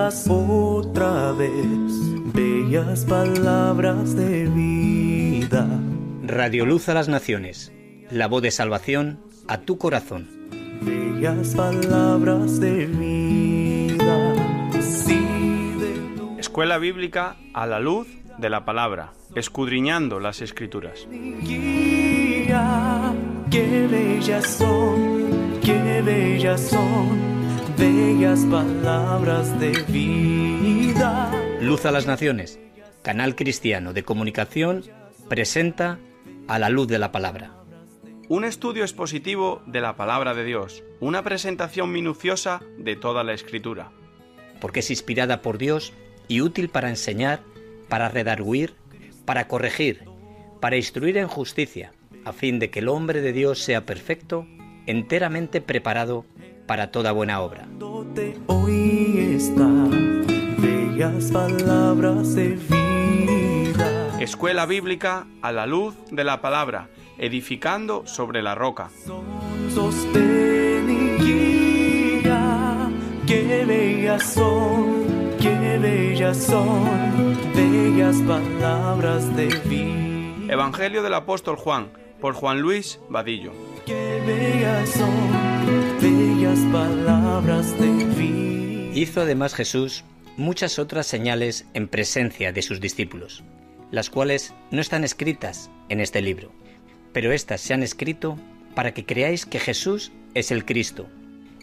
unas otra vez, bellas palabras de vida. Radio Luz a las Naciones, la voz de salvación a tu corazón. Bellas palabras de vida. Escuela Bíblica a la luz de la palabra, escudriñando las Escrituras. Guía, qué bellas son, bellas palabras de vida. Luz a las Naciones, canal cristiano de comunicación, presenta A la luz de la palabra. Un estudio expositivo de la palabra de Dios, una presentación minuciosa de toda la Escritura. Porque es inspirada por Dios y útil para enseñar, para redarguir, para corregir, para instruir en justicia, a fin de que el hombre de Dios sea perfecto, enteramente preparado para toda buena obra. Hoy está, bellas palabras de vida. Escuela Bíblica a la luz de la palabra, edificando sobre la roca. Sostén y guía, qué bellas son, bellas palabras de vida. Evangelio del apóstol Juan, por Juan Luis Vadillo. Qué bellas son, bellas palabras de vida. Hizo además Jesús muchas otras señales en presencia de sus discípulos, las cuales no están escritas en este libro, pero éstas se han escrito para que creáis que Jesús es el Cristo,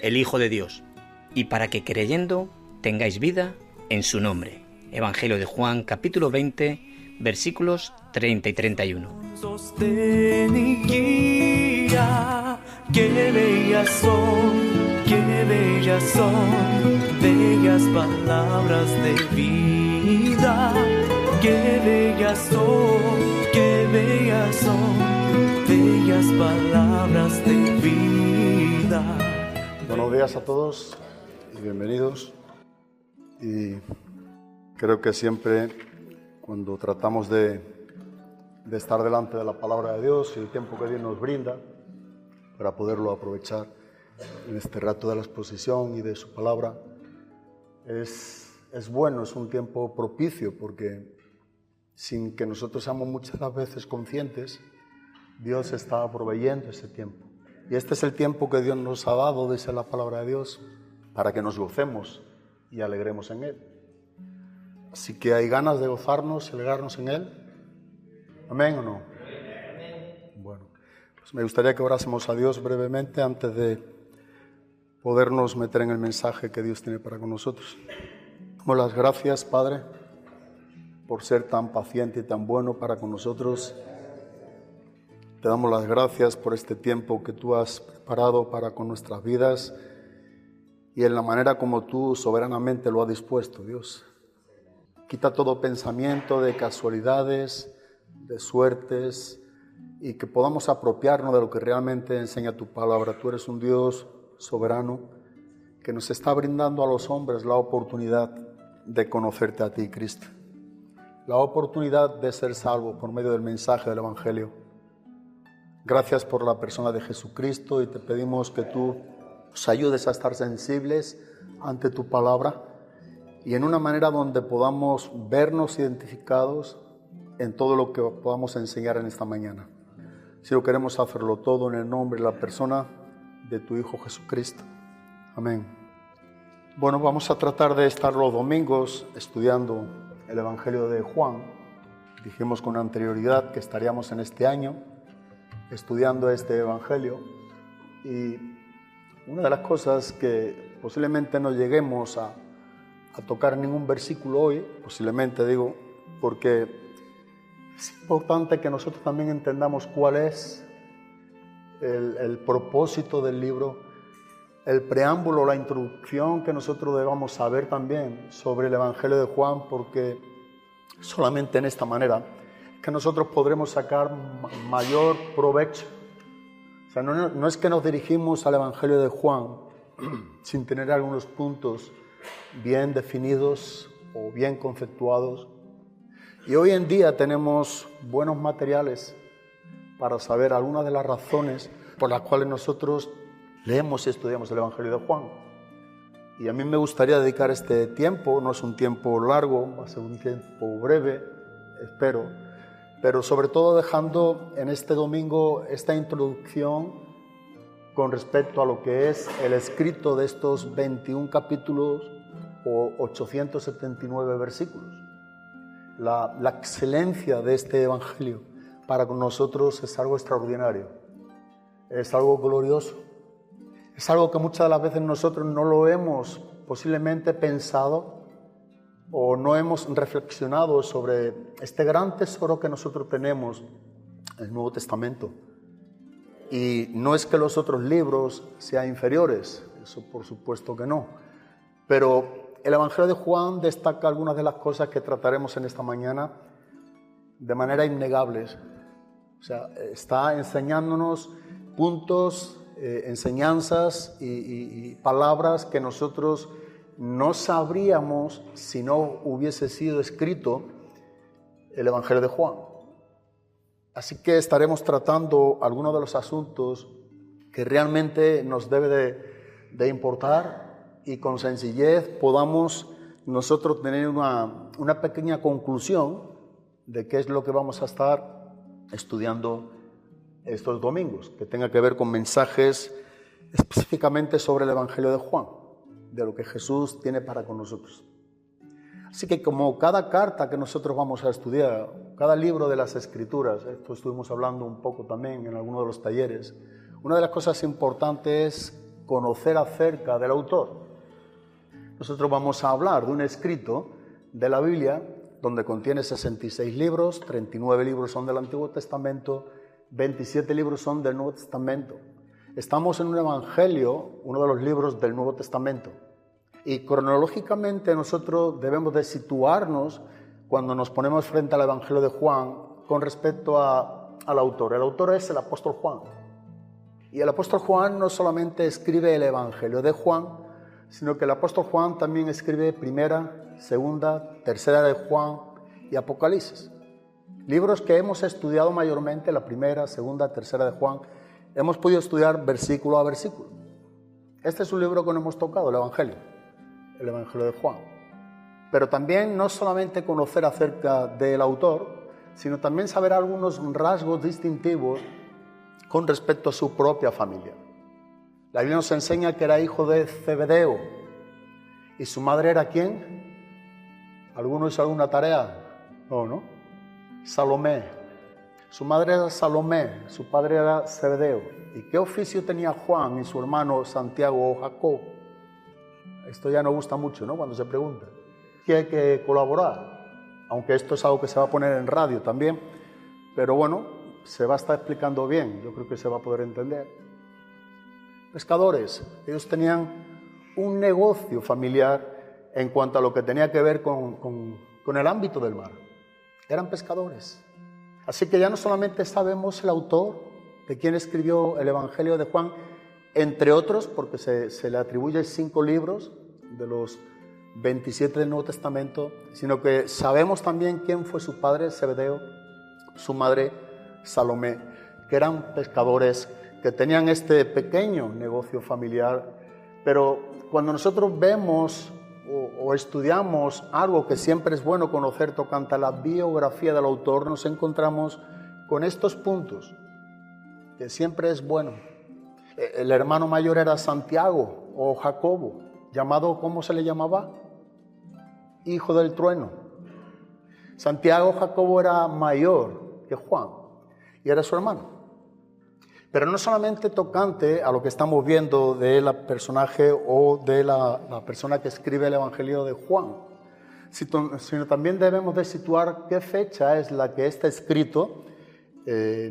el Hijo de Dios, y para que creyendo tengáis vida en su nombre. Evangelio de Juan, capítulo 20, versículos 30 y 31. Sostén y guía, qué bellas son, bellas palabras de vida. Qué bellas son, bellas palabras de vida. Buenos días a todos y bienvenidos. Y creo que siempre cuando tratamos de estar delante de la palabra de Dios y el tiempo que Dios nos brinda para poderlo aprovechar en este rato de la exposición y de su palabra, es bueno, es un tiempo propicio, porque sin que nosotros seamos muchas las veces conscientes, Dios está proveyendo ese tiempo. Y este es el tiempo que Dios nos ha dado, dice la palabra de Dios, para que nos gocemos y alegremos en Él. Así que hay ganas de gozarnos y alegrarnos en Él. ¿Amén o no? Bueno, pues me gustaría que orásemos a Dios brevemente antes de podernos meter en el mensaje que Dios tiene para con nosotros. Damos las gracias, Padre, por ser tan paciente y tan bueno para con nosotros. Te damos las gracias por este tiempo que tú has preparado para con nuestras vidas y en la manera como tú soberanamente lo has dispuesto, Dios. Quita todo pensamiento de casualidades, de suertes, y que podamos apropiarnos de lo que realmente enseña tu palabra. Tú eres un Dios soberano que nos está brindando a los hombres la oportunidad de conocerte a ti, Cristo. La oportunidad de ser salvo por medio del mensaje del Evangelio. Gracias por la persona de Jesucristo y te pedimos que tú nos ayudes a estar sensibles ante tu palabra y en una manera donde podamos vernos identificados en todo lo que podamos enseñar en esta mañana. Si lo queremos hacerlo todo en el nombre y la persona de tu Hijo Jesucristo. Amén. Bueno, vamos a tratar de estar los domingos estudiando el Evangelio de Juan. Dijimos con anterioridad que estaríamos en este año estudiando este Evangelio, y una de las cosas que posiblemente no lleguemos a tocar ningún versículo hoy, posiblemente digo, porque es importante que nosotros también entendamos cuál es el propósito del libro, el preámbulo, la introducción que nosotros debamos saber también sobre el Evangelio de Juan, porque solamente en esta manera que nosotros podremos sacar mayor provecho. O sea, no es que nos dirigimos al Evangelio de Juan sin tener algunos puntos bien definidos o bien conceptuados. Y hoy en día tenemos buenos materiales para saber algunas de las razones por las cuales nosotros leemos y estudiamos el Evangelio de Juan. Y a mí me gustaría dedicar este tiempo, no es un tiempo largo, va a ser un tiempo breve, espero, pero sobre todo dejando en este domingo esta introducción con respecto a lo que es el escrito de estos 21 capítulos o 879 versículos. La excelencia de este Evangelio para nosotros es algo extraordinario, es algo glorioso, es algo que muchas de las veces nosotros no lo hemos posiblemente pensado o no hemos reflexionado sobre este gran tesoro que nosotros tenemos en el Nuevo Testamento. Y no es que los otros libros sean inferiores, eso por supuesto que no, pero el Evangelio de Juan destaca algunas de las cosas que trataremos en esta mañana de manera innegable. O sea, está enseñándonos puntos, enseñanzas y palabras que nosotros no sabríamos si no hubiese sido escrito el Evangelio de Juan. Así que estaremos tratando algunos de los asuntos que realmente nos debe de importar y con sencillez podamos nosotros tener una pequeña conclusión de qué es lo que vamos a estar estudiando estos domingos, que tenga que ver con mensajes específicamente sobre el Evangelio de Juan, de lo que Jesús tiene para con nosotros. Así que como cada carta que nosotros vamos a estudiar, cada libro de las Escrituras, esto estuvimos hablando un poco también en alguno de los talleres, una de las cosas importantes es conocer acerca del autor. Nosotros vamos a hablar de un escrito de la Biblia donde contiene 66 libros, 39 libros son del Antiguo Testamento, 27 libros son del Nuevo Testamento. Estamos en un evangelio, uno de los libros del Nuevo Testamento. Y cronológicamente nosotros debemos de situarnos cuando nos ponemos frente al Evangelio de Juan con respecto al autor. El autor es el apóstol Juan. Y el apóstol Juan no solamente escribe el Evangelio de Juan, sino que el apóstol Juan también escribe Primera, Segunda, Tercera de Juan y Apocalipsis. Libros que hemos estudiado mayormente, la Primera, Segunda, Tercera de Juan, hemos podido estudiar versículo a versículo. Este es un libro que no hemos tocado, el Evangelio de Juan. Pero también no solamente conocer acerca del autor, sino también saber algunos rasgos distintivos con respecto a su propia familia. La Biblia nos enseña que era hijo de Zebedeo. ¿Y su madre era quién? ¿Alguno hizo alguna tarea? No. Salomé. Su madre era Salomé, su padre era Zebedeo. ¿Y qué oficio tenía Juan y su hermano Santiago o Jacob? Esto ya no gusta mucho, ¿no? Cuando se pregunta. ¿Qué hay que colaborar? Aunque esto es algo que se va a poner en radio también. Pero bueno, se va a estar explicando bien. Yo creo que se va a poder entender. Pescadores. Ellos tenían un negocio familiar en cuanto a lo que tenía que ver con el ámbito del mar. Eran pescadores. Así que ya no solamente sabemos el autor de quién escribió el Evangelio de Juan, entre otros, porque se le atribuye 5 libros de los 27 del Nuevo Testamento, sino que sabemos también quién fue su padre, Zebedeo, su madre, Salomé, que eran pescadores, que tenían este pequeño negocio familiar. Pero cuando nosotros vemos o estudiamos algo que siempre es bueno conocer tocante a la biografía del autor, nos encontramos con estos puntos, que siempre es bueno. El hermano mayor era Santiago o Jacobo, llamado, ¿cómo se le llamaba? Hijo del trueno. Santiago Jacobo era mayor que Juan y era su hermano. Pero no solamente tocante a lo que estamos viendo del personaje o de la persona que escribe el Evangelio de Juan, sino también debemos de situar qué fecha es la que está escrito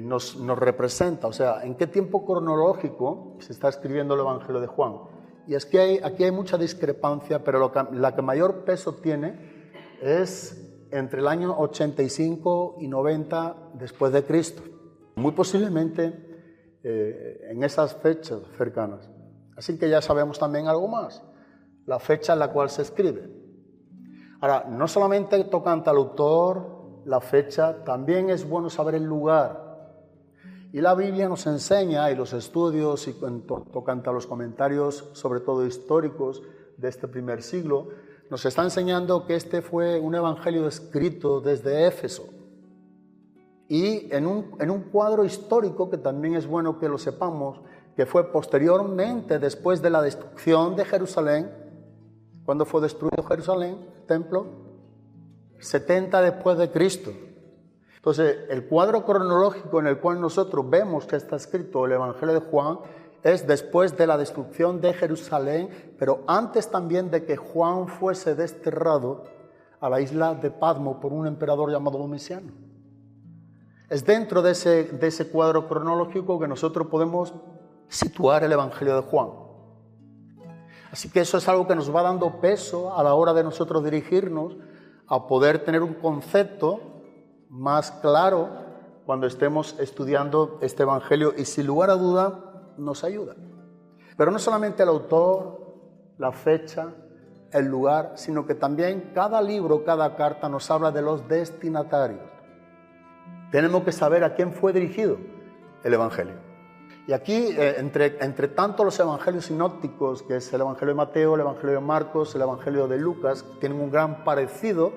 nos representa, o sea, en qué tiempo cronológico se está escribiendo el Evangelio de Juan. Y es que aquí hay mucha discrepancia, pero la que mayor peso tiene es entre el año 85 y 90 después de Cristo. Muy posiblemente en esas fechas cercanas. Así que ya sabemos también algo más, la fecha en la cual se escribe. Ahora, no solamente tocante al autor, la fecha, también es bueno saber el lugar. Y la Biblia nos enseña, y los estudios y tocante a los comentarios, sobre todo históricos, de este primer siglo, nos está enseñando que este fue un evangelio escrito desde Éfeso. Y en un cuadro histórico que también es bueno que lo sepamos, que fue posteriormente, después de la destrucción de Jerusalén. ¿Cuándo fue destruido Jerusalén, el templo? 70 después de Cristo. Entonces, el cuadro cronológico en el cual nosotros vemos que está escrito el Evangelio de Juan es después de la destrucción de Jerusalén, pero antes también de que Juan fuese desterrado a la isla de Patmos por un emperador llamado Domiciano. Es dentro de ese cuadro cronológico que nosotros podemos situar el Evangelio de Juan. Así que eso es algo que nos va dando peso a la hora de nosotros dirigirnos a poder tener un concepto más claro cuando estemos estudiando este Evangelio, y sin lugar a duda nos ayuda. Pero no solamente el autor, la fecha, el lugar, sino que también cada libro, cada carta nos habla de los destinatarios. Tenemos que saber a quién fue dirigido el Evangelio. Y aquí, entre tanto los evangelios sinópticos, que es el Evangelio de Mateo, el Evangelio de Marcos, el Evangelio de Lucas, tienen un gran parecido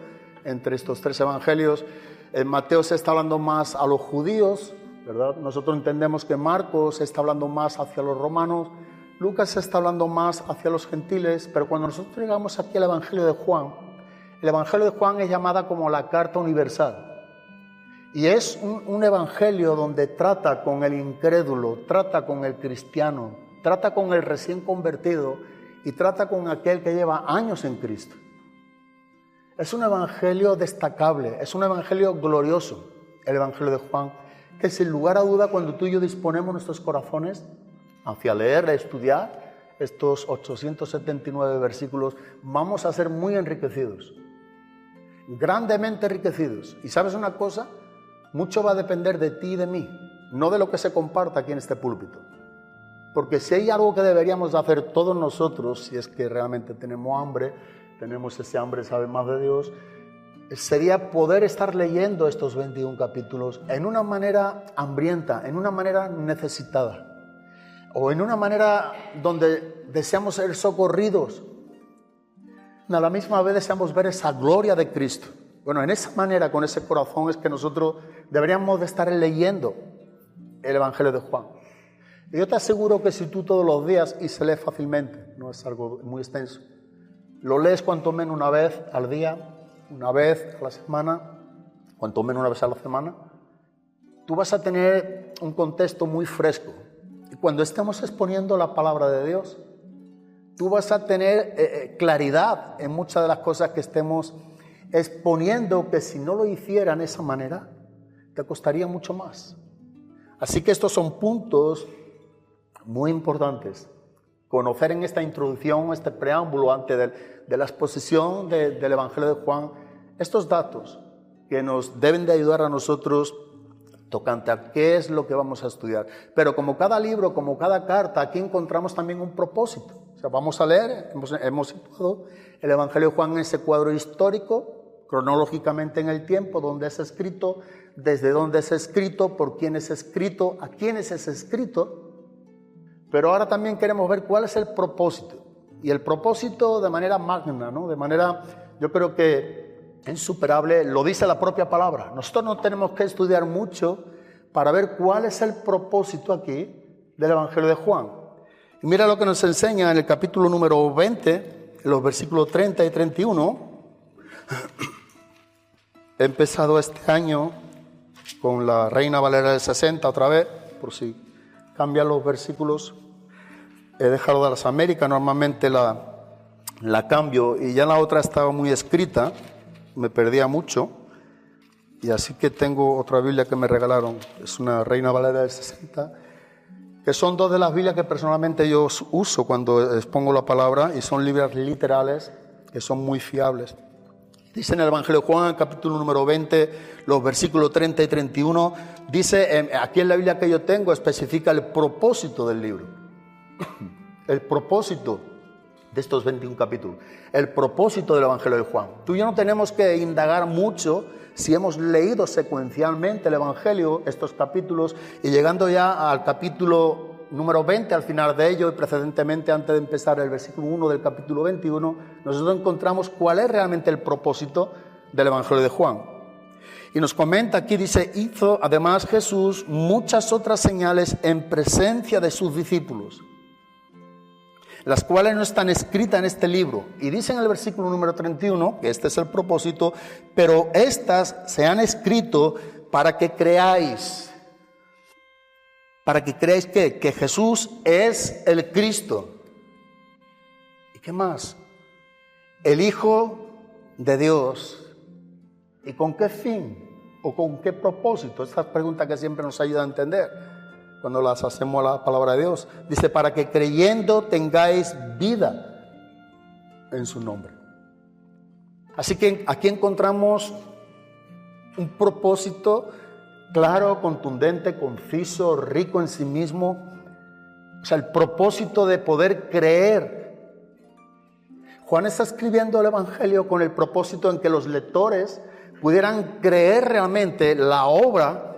entre estos tres evangelios. En Mateo se está hablando más a los judíos, ¿verdad? Nosotros entendemos que Marcos se está hablando más hacia los romanos, Lucas se está hablando más hacia los gentiles, pero cuando nosotros llegamos aquí al Evangelio de Juan, el Evangelio de Juan es llamada como la carta universal. Y es un evangelio donde trata con el incrédulo, trata con el cristiano, trata con el recién convertido y trata con aquel que lleva años en Cristo. Es un evangelio destacable, es un evangelio glorioso, el Evangelio de Juan, que sin lugar a duda, cuando tú y yo disponemos nuestros corazones hacia leer, estudiar estos 879 versículos, vamos a ser muy enriquecidos, grandemente enriquecidos. ¿Y sabes una cosa? Mucho va a depender de ti y de mí, no de lo que se comparta aquí en este púlpito. Porque si hay algo que deberíamos hacer todos nosotros, si es que realmente tenemos hambre, tenemos ese hambre, sabe más de Dios, sería poder estar leyendo estos 21 capítulos en una manera hambrienta, en una manera necesitada, o en una manera donde deseamos ser socorridos. A la misma vez deseamos ver esa gloria de Cristo. Bueno, en esa manera, con ese corazón, es que nosotros deberíamos de estar leyendo el Evangelio de Juan. Y yo te aseguro que si tú todos los días, y se lee fácilmente, no es algo muy extenso, lo lees cuanto menos una vez al día, una vez a la semana, cuanto menos una vez a la semana, tú vas a tener un contexto muy fresco. Y cuando estemos exponiendo la palabra de Dios, tú vas a tener claridad en muchas de las cosas que estemos exponiendo, que si no lo hicieran de esa manera, te costaría mucho más. Así que estos son puntos muy importantes. Conocer en esta introducción, este preámbulo antes de la exposición del Evangelio de Juan, estos datos que nos deben de ayudar a nosotros tocante a qué es lo que vamos a estudiar. Pero como cada libro, como cada carta, aquí encontramos también un propósito. O sea, vamos a leer, hemos situado el Evangelio de Juan en ese cuadro histórico, cronológicamente en el tiempo, donde es escrito, desde dónde es escrito, por quién es escrito, a quiénes es escrito. Pero ahora también queremos ver cuál es el propósito. Y el propósito de manera magna, ¿no? De manera, yo creo que insuperable, lo dice la propia palabra. Nosotros no tenemos que estudiar mucho para ver cuál es el propósito aquí del Evangelio de Juan. Y mira lo que nos enseña en el capítulo número 20, en los versículos 30 y 31. He empezado este año con la Reina Valera del 60 otra vez, por si cambian los versículos. He dejado de las Américas, normalmente la cambio, y ya la otra estaba muy escrita, me perdía mucho, y así que tengo otra Biblia que me regalaron, es una Reina Valera del 60, que son dos de las Biblias que personalmente yo uso cuando expongo la palabra, y son Biblias literales, que son muy fiables. Dice en el Evangelio de Juan, capítulo número 20, los versículos 30 y 31, dice, aquí en la Biblia que yo tengo, especifica el propósito del libro. El propósito de estos 21 capítulos. El propósito del Evangelio de Juan. Tú y yo no tenemos que indagar mucho si hemos leído secuencialmente el Evangelio, estos capítulos, y llegando ya al capítulo número 20, al final de ello, y precedentemente, antes de empezar el versículo 1 del capítulo 21, nosotros encontramos cuál es realmente el propósito del Evangelio de Juan. Y nos comenta aquí, dice, hizo además Jesús muchas otras señales en presencia de sus discípulos, las cuales no están escritas en este libro. Y dice en el versículo número 31, que este es el propósito, pero estas se han escrito para que creáis. Para que creáis que Jesús es el Cristo. ¿Y qué más? El Hijo de Dios. ¿Y con qué fin? ¿O con qué propósito? Estas preguntas que siempre nos ayudan a entender cuando las hacemos a la palabra de Dios. Dice, para que creyendo tengáis vida en su nombre. Así que aquí encontramos un propósito claro, contundente, conciso, rico en sí mismo. O sea, el propósito de poder creer. Juan está escribiendo el Evangelio con el propósito en que los lectores pudieran creer realmente la obra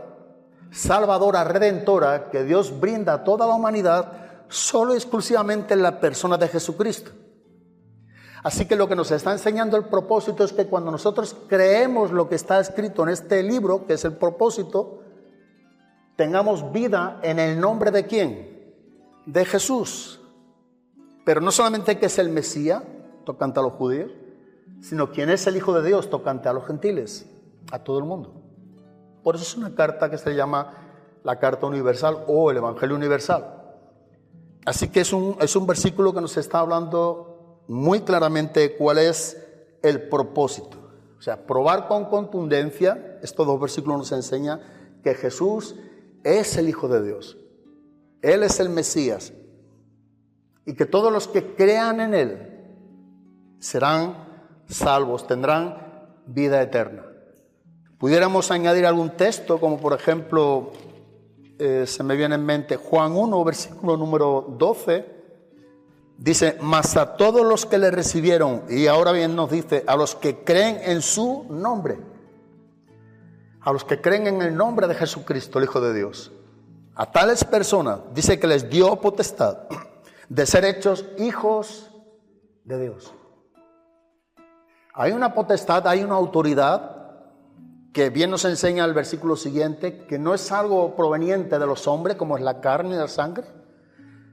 salvadora, redentora, que Dios brinda a toda la humanidad solo y exclusivamente en la persona de Jesucristo. Así que lo que nos está enseñando el propósito es que cuando nosotros creemos lo que está escrito en este libro, que es el propósito, tengamos vida en el nombre de ¿quién? De Jesús. Pero no solamente que es el Mesías, tocante a los judíos, sino quien es el Hijo de Dios, tocante a los gentiles, a todo el mundo. Por eso es una carta que se llama la Carta Universal o el Evangelio Universal. Así que es un versículo que nos está hablando muy claramente cuál es el propósito. O sea, probar con contundencia, estos dos versículos nos enseñan que Jesús es el Hijo de Dios. Él es el Mesías. Y que todos los que crean en Él serán salvos, tendrán vida eterna. Pudiéramos añadir algún texto, como por ejemplo, se me viene en mente Juan 1, versículo número 12, dice, mas a todos los que le recibieron, y ahora bien nos dice, a los que creen en su nombre, a los que creen en el nombre de Jesucristo, el Hijo de Dios, a tales personas, dice que les dio potestad de ser hechos hijos de Dios. Hay una potestad, hay una autoridad, que bien nos enseña el versículo siguiente, que no es algo proveniente de los hombres, como es la carne y la sangre,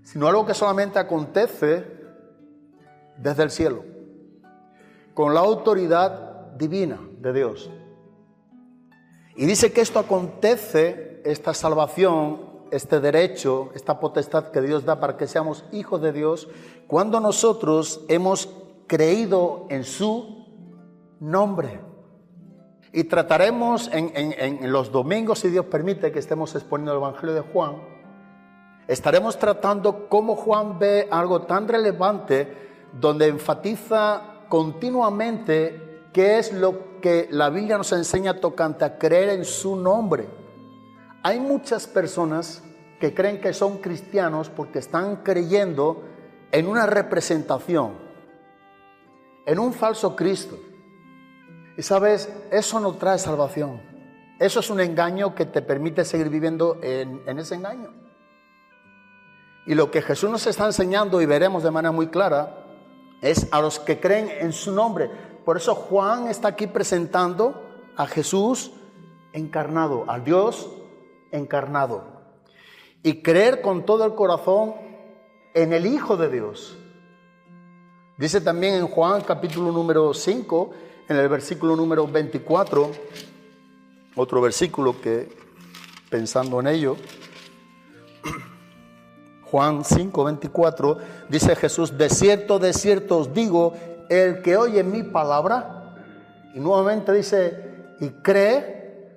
sino algo que solamente acontece desde el cielo, con la autoridad divina de Dios. Y dice que esto acontece, esta salvación, este derecho, esta potestad que Dios da para que seamos hijos de Dios, cuando nosotros hemos creído en su nombre. Y trataremos en los domingos, si Dios permite, que estemos exponiendo el Evangelio de Juan, estaremos tratando cómo Juan ve algo tan relevante, donde enfatiza continuamente qué es lo que la Biblia nos enseña tocante a creer en su nombre. Hay muchas personas que creen que son cristianos porque están creyendo en una representación, en un falso Cristo. Y sabes, eso no trae salvación. Eso es un engaño que te permite seguir viviendo en ese engaño. Y lo que Jesús nos está enseñando, y veremos de manera muy clara, es a los que creen en su nombre. Por eso Juan está aquí presentando a Jesús encarnado, al Dios encarnado. Y creer con todo el corazón en el Hijo de Dios. Dice también en Juan capítulo número 5, en el versículo número 24, otro versículo que, pensando en ello, Juan 5, 24, dice Jesús, de cierto os digo, el que oye mi palabra, y nuevamente dice, y cree,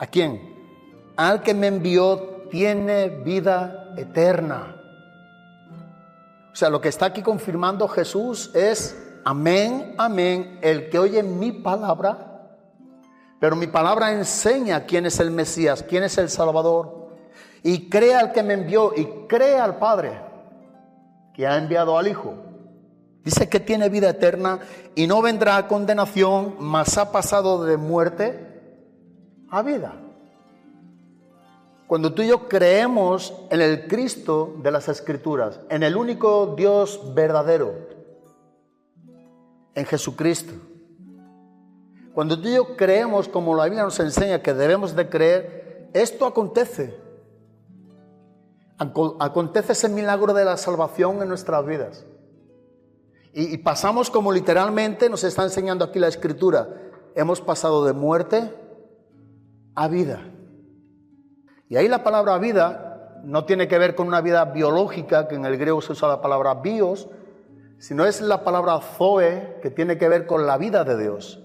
¿a quién? Al que me envió tiene vida eterna. O sea, lo que está aquí confirmando Jesús es, amén, amén, el que oye mi palabra, pero mi palabra enseña quién es el Mesías, quién es el Salvador, y cree al que me envió, y cree al Padre, que ha enviado al Hijo. Dice que tiene vida eterna, y no vendrá a condenación, mas ha pasado de muerte a vida. Cuando tú y yo creemos en el Cristo de las Escrituras, en el único Dios verdadero, en Jesucristo. Cuando tú y yo creemos, como la Biblia nos enseña que debemos de creer, esto acontece. Acontece ese milagro de la salvación en nuestras vidas. Y pasamos como literalmente nos está enseñando aquí la Escritura. Hemos pasado de muerte a vida. Y ahí la palabra vida no tiene que ver con una vida biológica, que en el griego se usa la palabra bios, sino es la palabra zoe, que tiene que ver con la vida de Dios.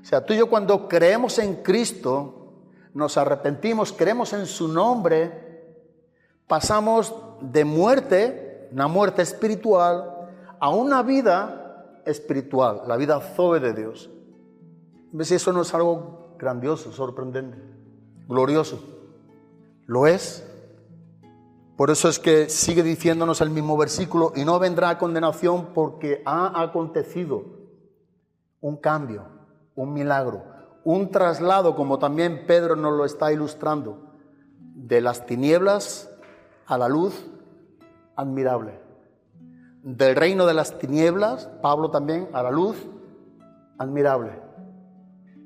O sea, tú y yo cuando creemos en Cristo, nos arrepentimos, creemos en su nombre, pasamos de muerte, una muerte espiritual, a una vida espiritual, la vida zoe de Dios. ¿Ves? Eso no es algo grandioso, sorprendente, glorioso. Lo es. Por eso es que sigue diciéndonos el mismo versículo, y no vendrá condenación porque ha acontecido un cambio, un milagro, un traslado, como también Pedro nos lo está ilustrando, de las tinieblas a la luz admirable. Del reino de las tinieblas, Pablo también, a la luz admirable.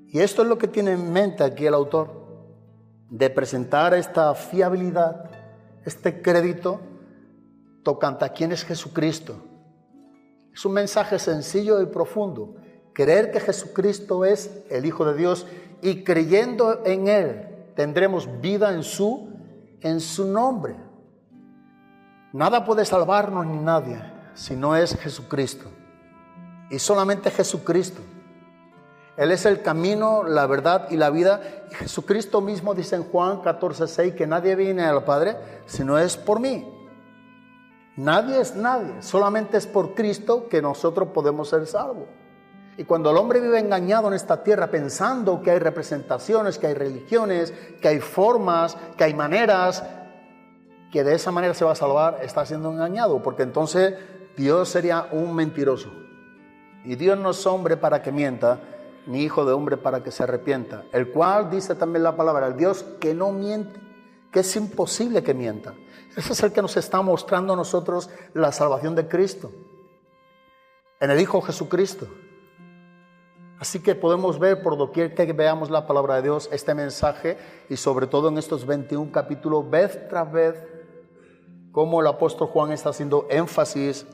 Y esto es lo que tiene en mente aquí el autor, de presentar esta fiabilidad, este crédito tocante a quién es Jesucristo. Es un mensaje sencillo y profundo. Creer que Jesucristo es el Hijo de Dios y creyendo en Él tendremos vida en su nombre. Nada puede salvarnos ni nadie si no es Jesucristo. Y solamente Jesucristo. Él es el camino, la verdad y la vida. Y Jesucristo mismo dice en Juan 14:6 que nadie viene al Padre si no es por mí. Nadie es nadie, solamente es por Cristo que nosotros podemos ser salvos. Y cuando el hombre vive engañado en esta tierra pensando que hay representaciones, que hay religiones, que hay formas, que hay maneras, que de esa manera se va a salvar, está siendo engañado, porque entonces Dios sería un mentiroso. Y Dios no es hombre para que mienta, ni hijo de hombre para que se arrepienta, el cual dice también la palabra, el Dios que no miente, que es imposible que mienta. Ese es el que nos está mostrando a nosotros la salvación de Cristo, en el Hijo Jesucristo. Así que podemos ver por doquier que veamos la palabra de Dios, este mensaje, y sobre todo en estos 21 capítulos, vez tras vez, cómo el apóstol Juan está haciendo énfasis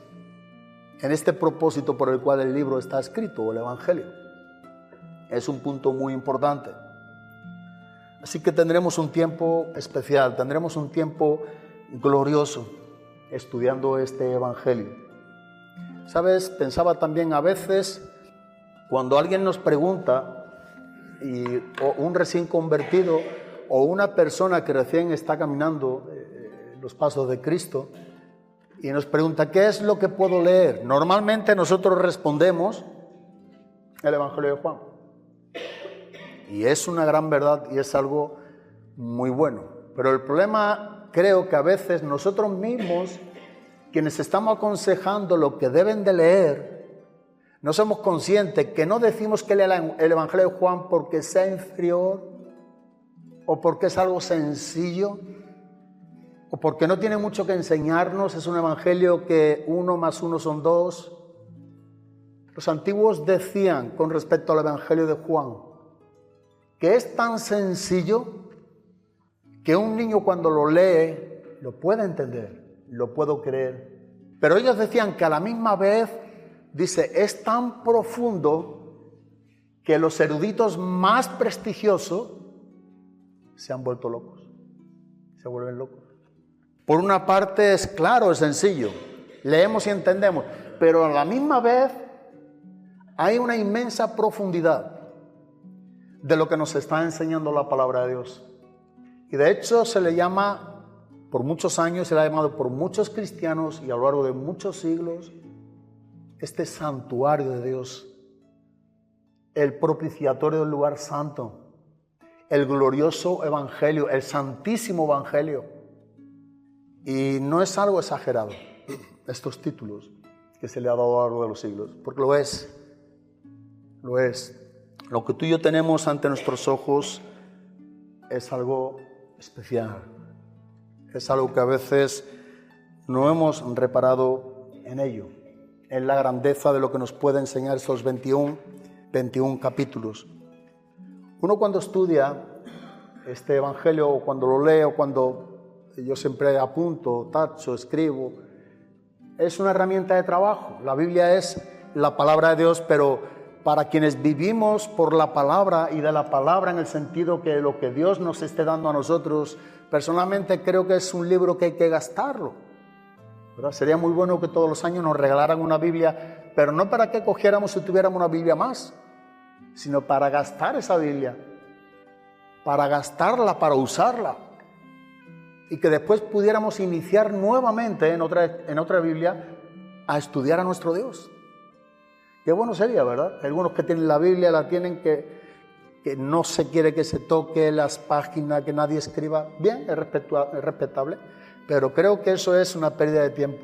en este propósito por el cual el libro está escrito, o el Evangelio. Es un punto muy importante. Así que tendremos un tiempo especial, tendremos un tiempo glorioso estudiando este Evangelio. ¿Sabes? Pensaba también a veces, cuando alguien nos pregunta, o un recién convertido, o una persona que recién está caminando los pasos de Cristo, y nos pregunta, ¿qué es lo que puedo leer? Normalmente nosotros respondemos el Evangelio de Juan. Y es una gran verdad y es algo muy bueno. Pero el problema, creo que a veces nosotros mismos, quienes estamos aconsejando lo que deben de leer, no somos conscientes que no decimos que lea el Evangelio de Juan porque sea inferior, o porque es algo sencillo, o porque no tiene mucho que enseñarnos. Es un evangelio que 1 más 1 son 2. Los antiguos decían con respecto al Evangelio de Juan que es tan sencillo que un niño cuando lo lee lo puede entender, lo puedo creer. Pero ellos decían que a la misma vez, dice, es tan profundo que los eruditos más prestigiosos se han vuelto locos, se vuelven locos. Por una parte es claro, es sencillo, leemos y entendemos, pero a la misma vez hay una inmensa profundidad de lo que nos está enseñando la palabra de Dios. Y de hecho se le llama, por muchos años, se le ha llamado por muchos cristianos y a lo largo de muchos siglos, este santuario de Dios, el propiciatorio del lugar santo, el glorioso evangelio, el santísimo evangelio. Y no es algo exagerado estos títulos que se le ha dado a lo largo de los siglos, porque lo es. Lo es. Lo que tú y yo tenemos ante nuestros ojos es algo especial. Es algo que a veces no hemos reparado en ello, en la grandeza de lo que nos puede enseñar esos 21 capítulos. Uno cuando estudia este Evangelio, o cuando lo leo, cuando yo siempre apunto, tacho, escribo, es una herramienta de trabajo. La Biblia es la palabra de Dios, pero para quienes vivimos por la palabra y de la palabra en el sentido que lo que Dios nos esté dando a nosotros, personalmente creo que es un libro que hay que gastarlo, ¿verdad? Sería muy bueno que todos los años nos regalaran una Biblia, pero no para que cogiéramos y tuviéramos una Biblia más, sino para gastar esa Biblia, para gastarla, para usarla, y que después pudiéramos iniciar nuevamente en otra Biblia a estudiar a nuestro Dios. Qué bueno sería, ¿verdad? Algunos que tienen la Biblia la tienen que no se quiere que se toque las páginas, que nadie escriba. Bien, es respetable, pero creo que eso es una pérdida de tiempo,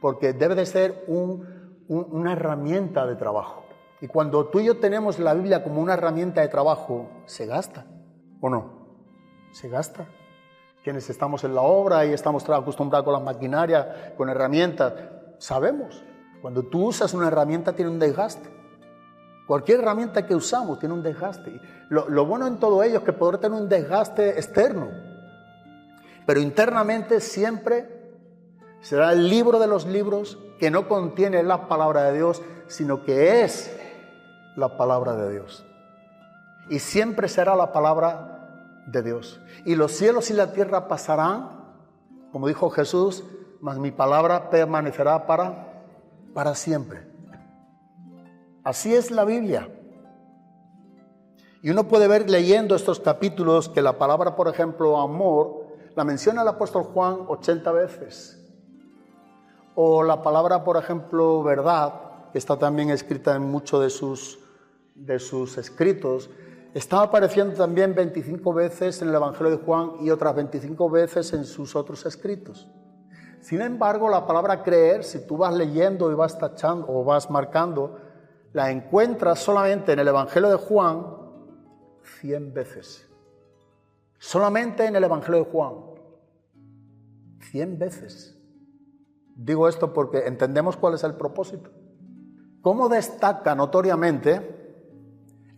porque debe de ser una herramienta de trabajo. Y cuando tú y yo tenemos la Biblia como una herramienta de trabajo, se gasta, ¿o no? Se gasta. Quienes estamos en la obra y estamos acostumbrados con la maquinaria, con herramientas, sabemos. Cuando tú usas una herramienta tiene un desgaste. Cualquier herramienta que usamos tiene un desgaste. Lo bueno en todo ello es que podrá tener un desgaste externo, pero internamente siempre será el libro de los libros que no contiene la palabra de Dios, sino que es la palabra de Dios. Y siempre será la palabra de Dios. Y los cielos y la tierra pasarán, como dijo Jesús, mas mi palabra permanecerá para siempre. Así es la Biblia. Y uno puede ver leyendo estos capítulos que la palabra, por ejemplo, amor, la menciona el apóstol Juan 80 veces. O la palabra, por ejemplo, verdad, que está también escrita en muchos de sus escritos, está apareciendo también 25 veces en el Evangelio de Juan y otras 25 veces en sus otros escritos. Sin embargo, la palabra creer, si tú vas leyendo y vas tachando o vas marcando, la encuentras solamente en el Evangelio de Juan 100 veces. Solamente en el Evangelio de Juan 100 veces. Digo esto porque entendemos cuál es el propósito. ¿Cómo destaca notoriamente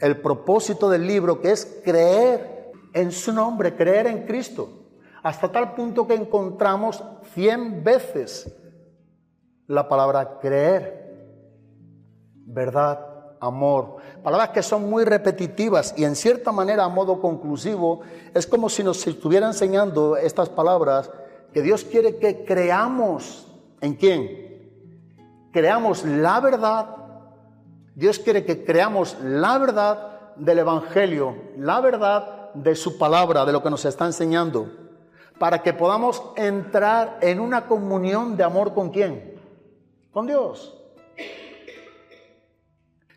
el propósito del libro, que es creer en su nombre, creer en Cristo? Hasta tal punto que encontramos 100 veces la palabra creer, verdad, amor. Palabras que son muy repetitivas y en cierta manera a modo conclusivo es como si nos estuviera enseñando estas palabras que Dios quiere que creamos. ¿En quién? Creamos la verdad. Dios quiere que creamos la verdad del Evangelio, la verdad de su palabra, de lo que nos está enseñando, para que podamos entrar en una comunión de amor ¿con quién? Con Dios.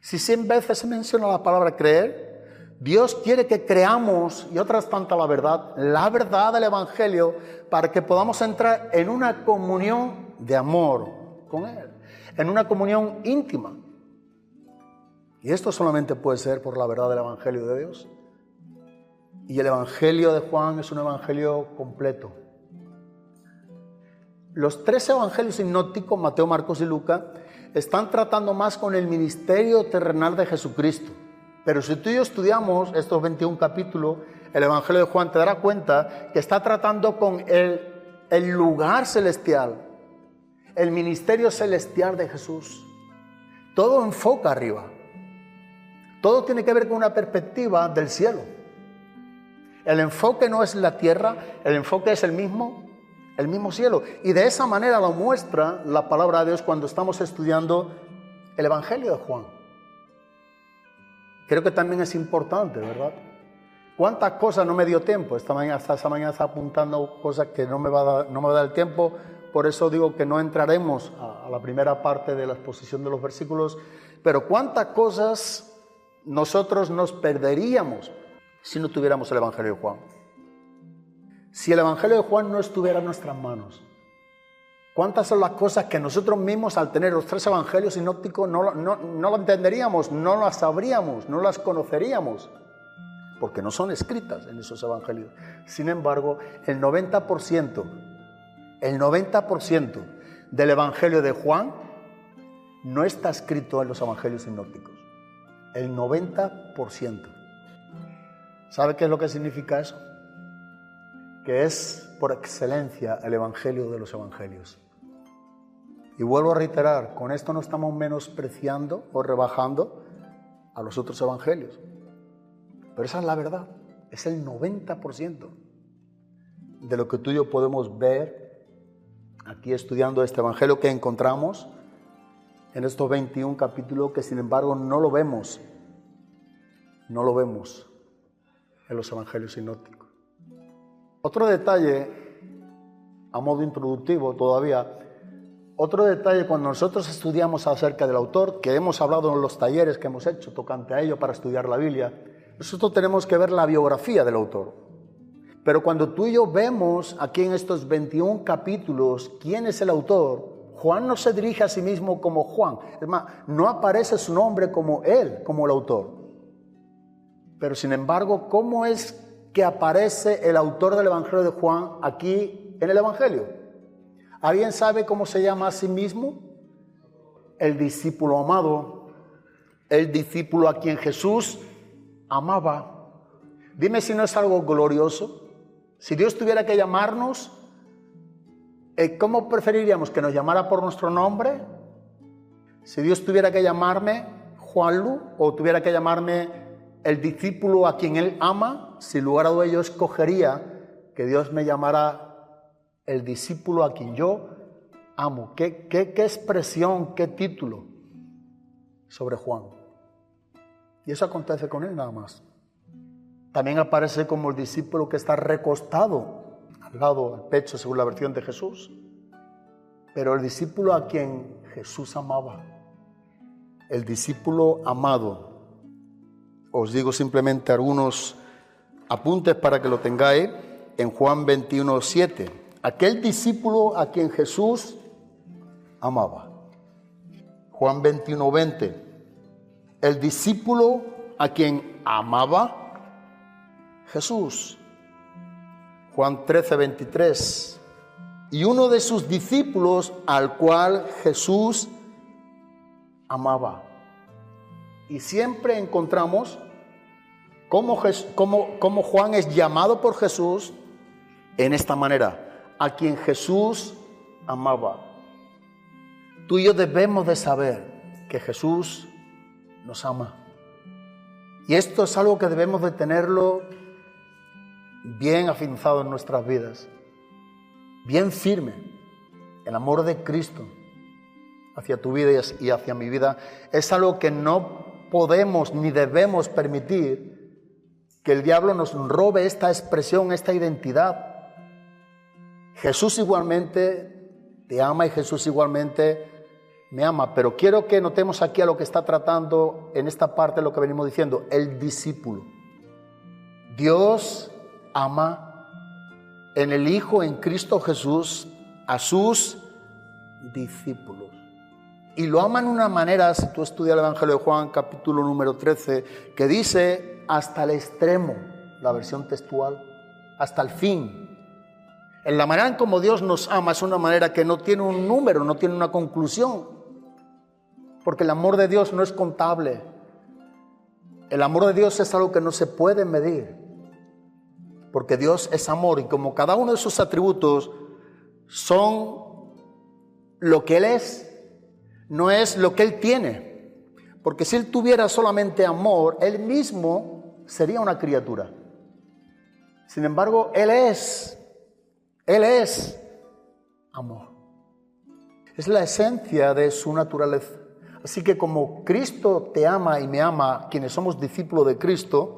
Si 100 veces se menciona la palabra creer, Dios quiere que creamos, y otras tantas la verdad del Evangelio, para que podamos entrar en una comunión de amor con Él, en una comunión íntima. Y esto solamente puede ser por la verdad del Evangelio de Dios. Y el Evangelio de Juan es un evangelio completo. Los 3 evangelios sinópticos, Mateo, Marcos y Lucas, están tratando más con el ministerio terrenal de Jesucristo. Pero si tú y yo estudiamos estos 21 capítulos, el Evangelio de Juan, te darás cuenta que está tratando con el lugar celestial, el ministerio celestial de Jesús. Todo enfoca arriba. Todo tiene que ver con una perspectiva del cielo. El enfoque no es la tierra, el enfoque es el mismo cielo. Y de esa manera lo muestra la palabra de Dios cuando estamos estudiando el Evangelio de Juan. Creo que también es importante, ¿verdad? ¿Cuántas cosas no me dio tiempo? Esta mañana está apuntando cosas que no me va a dar el tiempo. Por eso digo que no entraremos a la primera parte de la exposición de los versículos. Pero cuántas cosas nosotros nos perderíamos si no tuviéramos el Evangelio de Juan. Si el Evangelio de Juan no estuviera en nuestras manos, ¿cuántas son las cosas que nosotros mismos, al tener los 3 evangelios sinópticos, no lo entenderíamos, no las sabríamos, no las conoceríamos? porque no son escritas en esos evangelios. Sin embargo, el 90% del evangelio de Juan no está escrito en los evangelios sinópticos. El 90%. ¿Sabe qué es lo que significa eso? Que es por excelencia el evangelio de los evangelios. Y vuelvo a reiterar, con esto no estamos menospreciando o rebajando a los otros evangelios. Pero esa es la verdad, es el 90% de lo que tú y yo podemos ver aquí estudiando este evangelio que encontramos en estos 21 capítulos, que sin embargo no lo vemos en los evangelios sinópticos. Otro detalle, a modo introductivo todavía, cuando nosotros estudiamos acerca del autor, que hemos hablado en los talleres que hemos hecho tocante a ello para estudiar la Biblia, nosotros tenemos que ver la biografía del autor. Pero cuando tú y yo vemos aquí en estos 21 capítulos quién es el autor, Juan no se dirige a sí mismo como Juan. Es más, no aparece su nombre como él, como el autor. Pero sin embargo, ¿cómo es que aparece el autor del Evangelio de Juan aquí en el Evangelio? ¿Alguien sabe cómo se llama a sí mismo? El discípulo amado, el discípulo a quien Jesús amaba. Dime si no es algo glorioso. Si Dios tuviera que llamarnos, ¿cómo preferiríamos? ¿Que nos llamara por nuestro nombre? Si Dios tuviera que llamarme Juanlu, o tuviera que llamarme el discípulo a quien Él ama, sin lugar a duda yo escogería que Dios me llamara el discípulo a quien yo amo. ¿Qué expresión, qué título sobre Juan? Y eso acontece con él nada más. También aparece como el discípulo que está recostado al lado, al pecho, según la versión de Jesús. Pero el discípulo a quien Jesús amaba, el discípulo amado. Os digo simplemente algunos apuntes para que lo tengáis. En Juan 21:7, aquel discípulo a quien Jesús amaba. Juan 21:20, el discípulo a quien amaba Jesús. Juan 13:23, y uno de sus discípulos al cual Jesús amaba. Y siempre encontramos cómo Juan es llamado por Jesús en esta manera, a quien Jesús amaba. Tú y yo debemos de saber que Jesús nos ama. Y esto es algo que debemos de tenerlo bien afianzado en nuestras vidas, bien firme. El amor de Cristo hacia tu vida y hacia mi vida es algo que no podemos ni debemos permitir que el diablo nos robe esta expresión, esta identidad. Jesús igualmente te ama y Jesús igualmente me ama, pero quiero que notemos aquí a lo que está tratando en esta parte, lo que venimos diciendo, el discípulo. Dios ama en el Hijo, en Cristo Jesús, a sus discípulos. Y lo ama en una manera, si tú estudias el Evangelio de Juan, capítulo número 13, que dice hasta el extremo, la versión textual, hasta el fin. En la manera en como Dios nos ama es una manera que no tiene un número, no tiene una conclusión. Porque el amor de Dios no es contable. El amor de Dios es algo que no se puede medir. Porque Dios es amor y como cada uno de sus atributos son lo que Él es, no es lo que Él tiene. Porque si Él tuviera solamente amor, Él mismo sería una criatura. Sin embargo, Él es amor. Es la esencia de su naturaleza. Así que como Cristo te ama y me ama, quienes somos discípulos de Cristo,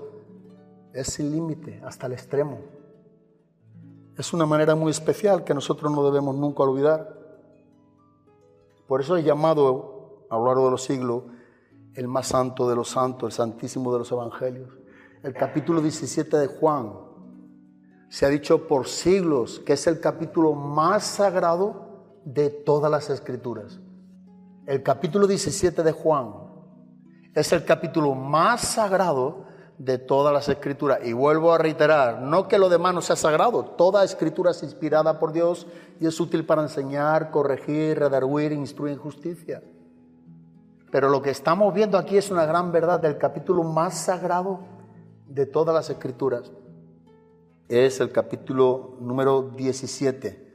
es sin límite, hasta el extremo. Es una manera muy especial que nosotros no debemos nunca olvidar. Por eso es llamado a lo largo de los siglos el más santo de los santos, el santísimo de los evangelios. El capítulo 17 de Juan se ha dicho por siglos que es el capítulo más sagrado de todas las escrituras. El capítulo 17 de Juan es el capítulo más sagrado de todas las escrituras. Y vuelvo a reiterar, no que lo demás no sea sagrado, toda escritura es inspirada por Dios y es útil para enseñar, corregir, redarguir, instruir en justicia. Pero lo que estamos viendo aquí es una gran verdad del capítulo más sagrado de todas las escrituras. Es el capítulo número 17,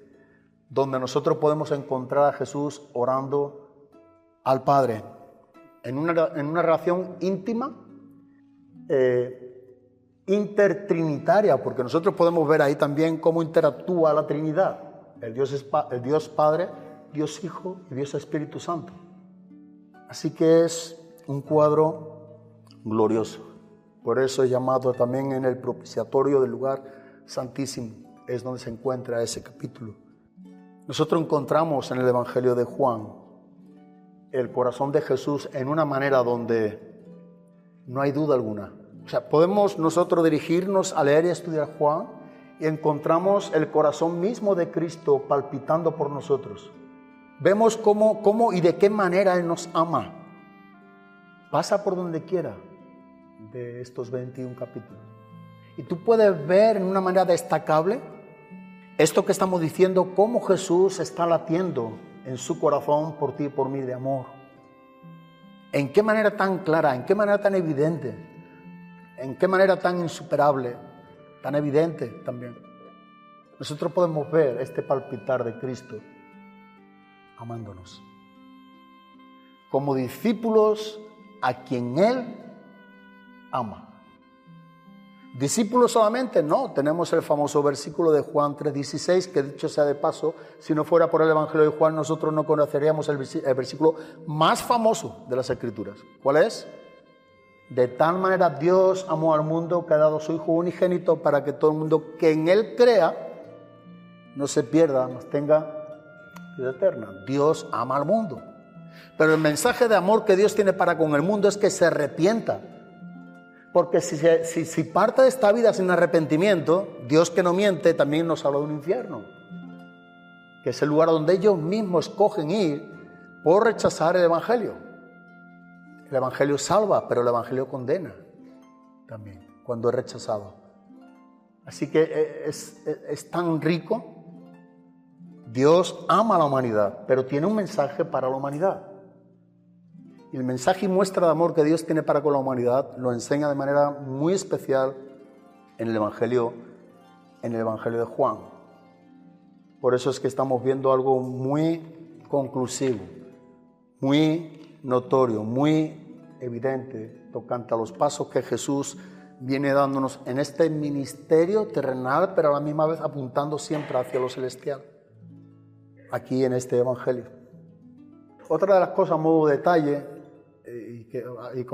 donde nosotros podemos encontrar a Jesús orando al Padre en una relación íntima, intertrinitaria, porque nosotros podemos ver ahí también cómo interactúa la Trinidad, el Dios Padre, Dios Hijo y Dios Espíritu Santo. Así que es un cuadro glorioso. Por eso es llamado también en el propiciatorio del lugar santísimo, es donde se encuentra ese capítulo. Nosotros encontramos en el Evangelio de Juan el corazón de Jesús en una manera donde no hay duda alguna. O sea, podemos nosotros dirigirnos a leer y estudiar Juan y encontramos el corazón mismo de Cristo palpitando por nosotros. Vemos cómo y de qué manera Él nos ama. Pasa por donde quiera de estos 21 capítulos. Y tú puedes ver en una manera destacable esto que estamos diciendo, cómo Jesús está latiendo en su corazón por ti y por mí de amor. En qué manera tan clara, en qué manera tan evidente, en qué manera tan insuperable, tan evidente también. Nosotros podemos ver este palpitar de Cristo amándonos. Como discípulos a quien Él ama. Discípulos solamente, no. Tenemos el famoso versículo de Juan 3:16, que dicho sea de paso, si no fuera por el Evangelio de Juan, nosotros no conoceríamos el versículo más famoso de las Escrituras. ¿Cuál es? De tal manera Dios amó al mundo que ha dado a su Hijo unigénito para que todo el mundo que en Él crea no se pierda, nos tenga vida eterna. Dios ama al mundo. Pero el mensaje de amor que Dios tiene para con el mundo es que se arrepienta. Porque si parte de esta vida sin arrepentimiento, Dios que no miente también nos habla de un infierno, que es el lugar donde ellos mismos escogen ir por rechazar el Evangelio. El Evangelio salva, pero el Evangelio condena también cuando es rechazado. Así que es tan rico. Dios ama a la humanidad, pero tiene un mensaje para la humanidad. Y el mensaje y muestra de amor que Dios tiene para con la humanidad lo enseña de manera muy especial en el Evangelio de Juan. Por eso es que estamos viendo algo muy conclusivo, muy notorio, muy evidente, tocante a los pasos que Jesús viene dándonos en este ministerio terrenal, pero a la misma vez apuntando siempre hacia lo celestial, aquí en este Evangelio. Otra de las cosas a modo de detalle, y que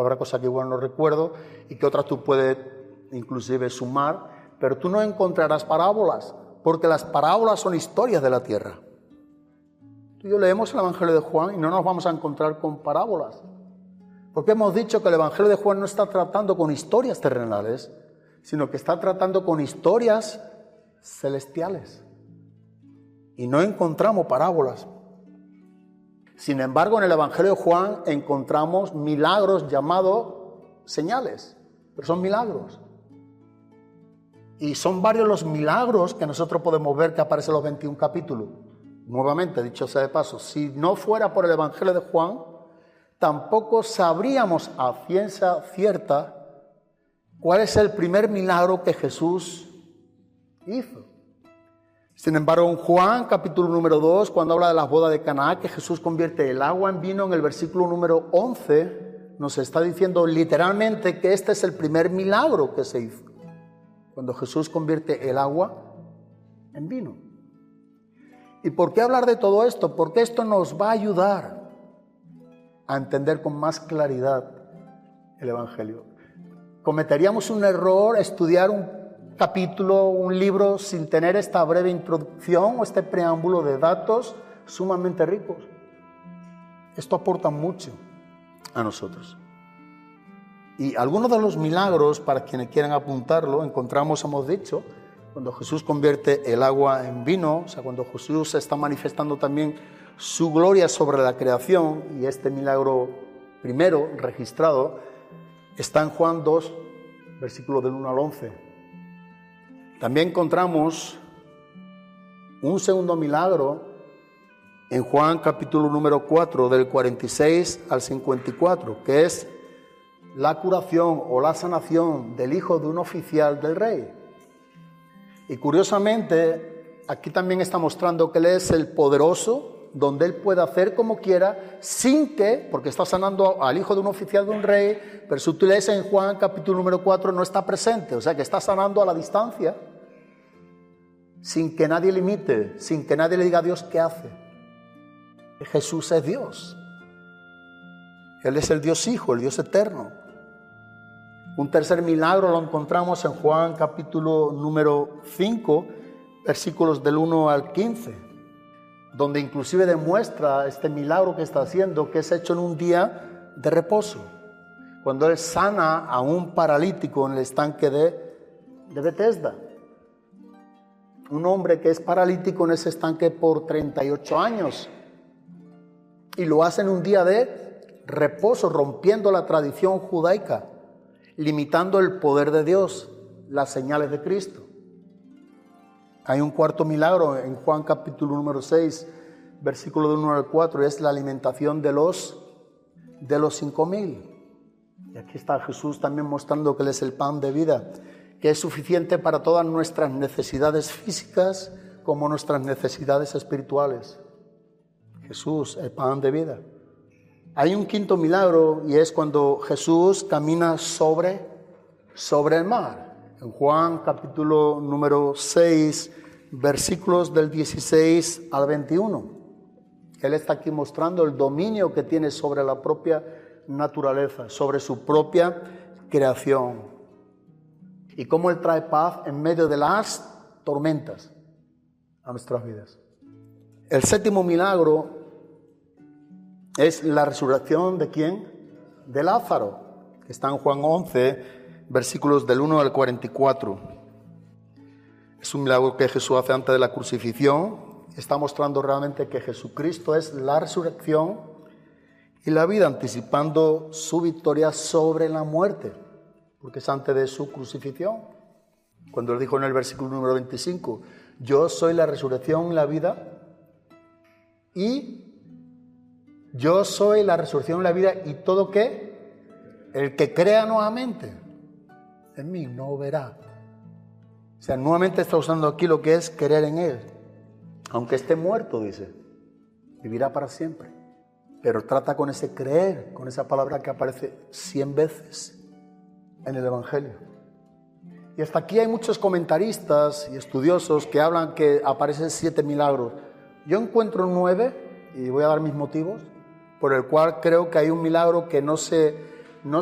habrá cosas que igual no recuerdo y que otras tú puedes inclusive sumar, pero tú no encontrarás parábolas, porque las parábolas son historias de la tierra. Tú y yo leemos el Evangelio de Juan y no nos vamos a encontrar con parábolas, porque hemos dicho que el Evangelio de Juan no está tratando con historias terrenales, sino que está tratando con historias celestiales, y no encontramos parábolas. Sin embargo, en el Evangelio de Juan encontramos milagros llamados señales, pero son milagros. Y son varios los milagros que nosotros podemos ver que aparecen en los 21 capítulos. Nuevamente, dicho sea de paso, si no fuera por el Evangelio de Juan, tampoco sabríamos a ciencia cierta cuál es el primer milagro que Jesús hizo. Sin embargo, en Juan, capítulo número 2, cuando habla de las bodas de Caná, que Jesús convierte el agua en vino, en el versículo número 11, nos está diciendo literalmente que este es el primer milagro que se hizo, cuando Jesús convierte el agua en vino. ¿Y por qué hablar de todo esto? Porque esto nos va a ayudar a entender con más claridad el Evangelio. Cometeríamos un error estudiar un capítulo, un libro, sin tener esta breve introducción o este preámbulo de datos sumamente ricos. Esto aporta mucho a nosotros. Y algunos de los milagros, para quienes quieran apuntarlo, encontramos, hemos dicho, cuando Jesús convierte el agua en vino, o sea, cuando Jesús está manifestando también su gloria sobre la creación, y este milagro primero registrado está en Juan 2, versículo del 1 al 11. También encontramos un segundo milagro en Juan capítulo número 4, del 46 al 54, que es la curación o la sanación del hijo de un oficial del rey. Y curiosamente, aquí también está mostrando que Él es el poderoso, donde Él puede hacer como quiera, sin que, porque está sanando al hijo de un oficial de un rey, pero si tú lees en Juan capítulo número 4 no está presente, o sea que está sanando a la distancia, sin que nadie le imite, sin que nadie le diga a Dios qué hace. Jesús es Dios. Él es el Dios Hijo, el Dios eterno. Un tercer milagro lo encontramos en Juan capítulo número 5, versículos del 1 al 15, donde inclusive demuestra este milagro que está haciendo, que es hecho en un día de reposo, cuando Él sana a un paralítico en el estanque de Betesda. Un hombre que es paralítico en ese estanque por 38 años, y lo hace en un día de reposo, rompiendo la tradición judaica, limitando el poder de Dios, las señales de Cristo. Hay un cuarto milagro en Juan capítulo número 6, versículo del 1 al 4, es la alimentación de los 5,000. Y aquí está Jesús también mostrando que Él es el pan de vida, que es suficiente para todas nuestras necesidades físicas como nuestras necesidades espirituales. Jesús, el pan de vida. Hay un quinto milagro y es cuando Jesús camina sobre el mar. En Juan capítulo número 6, versículos del 16 al 21. Él está aquí mostrando el dominio que tiene sobre la propia naturaleza, sobre su propia creación. Y cómo Él trae paz en medio de las tormentas a nuestras vidas. El séptimo milagro es la resurrección ¿de quién? De Lázaro, que está en Juan 11, versículos del 1 al 44. Es un milagro que Jesús hace antes de la crucifixión. Está mostrando realmente que Jesucristo es la resurrección y la vida, anticipando su victoria sobre la muerte, porque es antes de su crucifixión. Cuando Él dijo en el versículo número 25, yo soy la resurrección y la vida, y yo soy la resurrección y la vida, y todo que el que crea nuevamente en mí no verá. O sea, nuevamente está usando aquí lo que es creer en Él. Aunque esté muerto, dice, vivirá para siempre. Pero trata con ese creer, con esa palabra que aparece 100 veces en el Evangelio. Y hasta aquí hay muchos comentaristas y estudiosos que hablan que aparecen 7 milagros. Yo encuentro 9 y voy a dar mis motivos, por el cual creo que hay un milagro que no se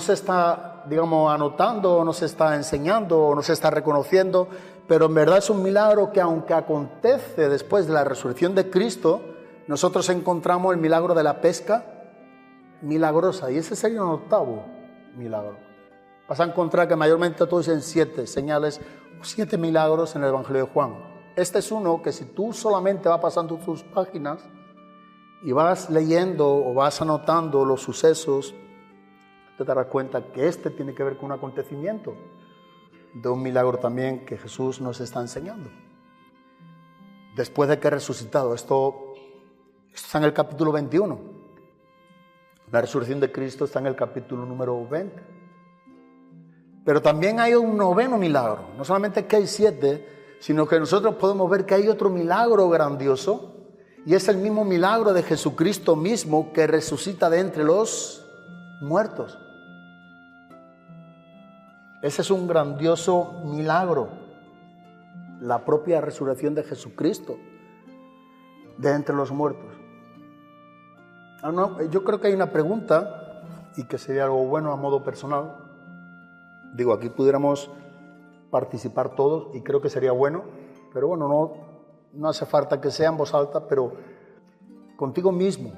está, digamos, anotando, o no se está enseñando, o no se está reconociendo, pero en verdad es un milagro que, aunque acontece después de la resurrección de Cristo, nosotros encontramos el milagro de la pesca milagrosa, y ese sería un 8º milagro. Vas a encontrar que mayormente todos dicen 7 señales, 7 milagros en el Evangelio de Juan. Este es uno que si tú solamente vas pasando tus páginas y vas leyendo o vas anotando los sucesos, te darás cuenta que este tiene que ver con un acontecimiento de un milagro también que Jesús nos está enseñando. Después de que ha resucitado, esto está en el capítulo 21. La resurrección de Cristo está en el capítulo número 20. Pero también hay un 9º milagro. No solamente que hay 7, sino que nosotros podemos ver que hay otro milagro grandioso, y es el mismo milagro de Jesucristo mismo, que resucita de entre los muertos. Ese es un grandioso milagro, la propia resurrección de Jesucristo de entre los muertos. Yo creo que hay una pregunta, y que sería algo bueno a modo personal. Digo, aquí pudiéramos participar todos, y creo que sería bueno, pero bueno, no hace falta que sea en voz alta, pero contigo mismo.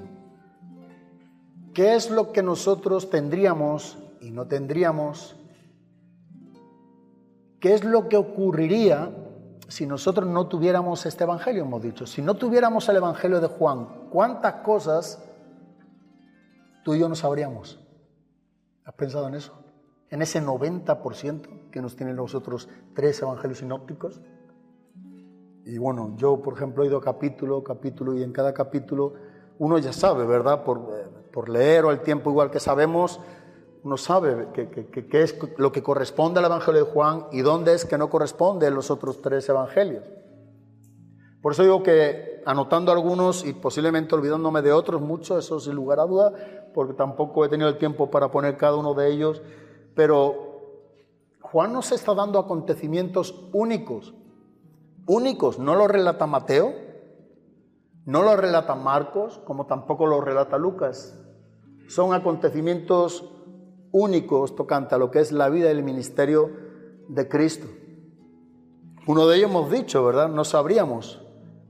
¿Qué es lo que nosotros tendríamos y no tendríamos? ¿Qué es lo que ocurriría si nosotros no tuviéramos este Evangelio? Hemos dicho, si no tuviéramos el Evangelio de Juan, ¿cuántas cosas tú y yo no sabríamos? ¿Has pensado en eso? En ese 90%. que nos tienen los otros 3 evangelios sinópticos. Y bueno, yo por ejemplo he ido capítulo, y en cada capítulo uno ya sabe, ¿verdad? Por leer o al tiempo igual que sabemos, uno sabe qué es lo que corresponde al Evangelio de Juan y dónde es que no corresponde en los otros 3 evangelios. Por eso digo que anotando algunos y posiblemente olvidándome de otros, muchos, eso sin lugar a duda, porque tampoco he tenido el tiempo para poner cada uno de ellos, pero Juan nos está dando acontecimientos únicos, no lo relata Mateo, no lo relata Marcos, como tampoco lo relata Lucas. Son acontecimientos únicos tocante a lo que es la vida y el ministerio de Cristo. Uno de ellos hemos dicho, ¿verdad? No sabríamos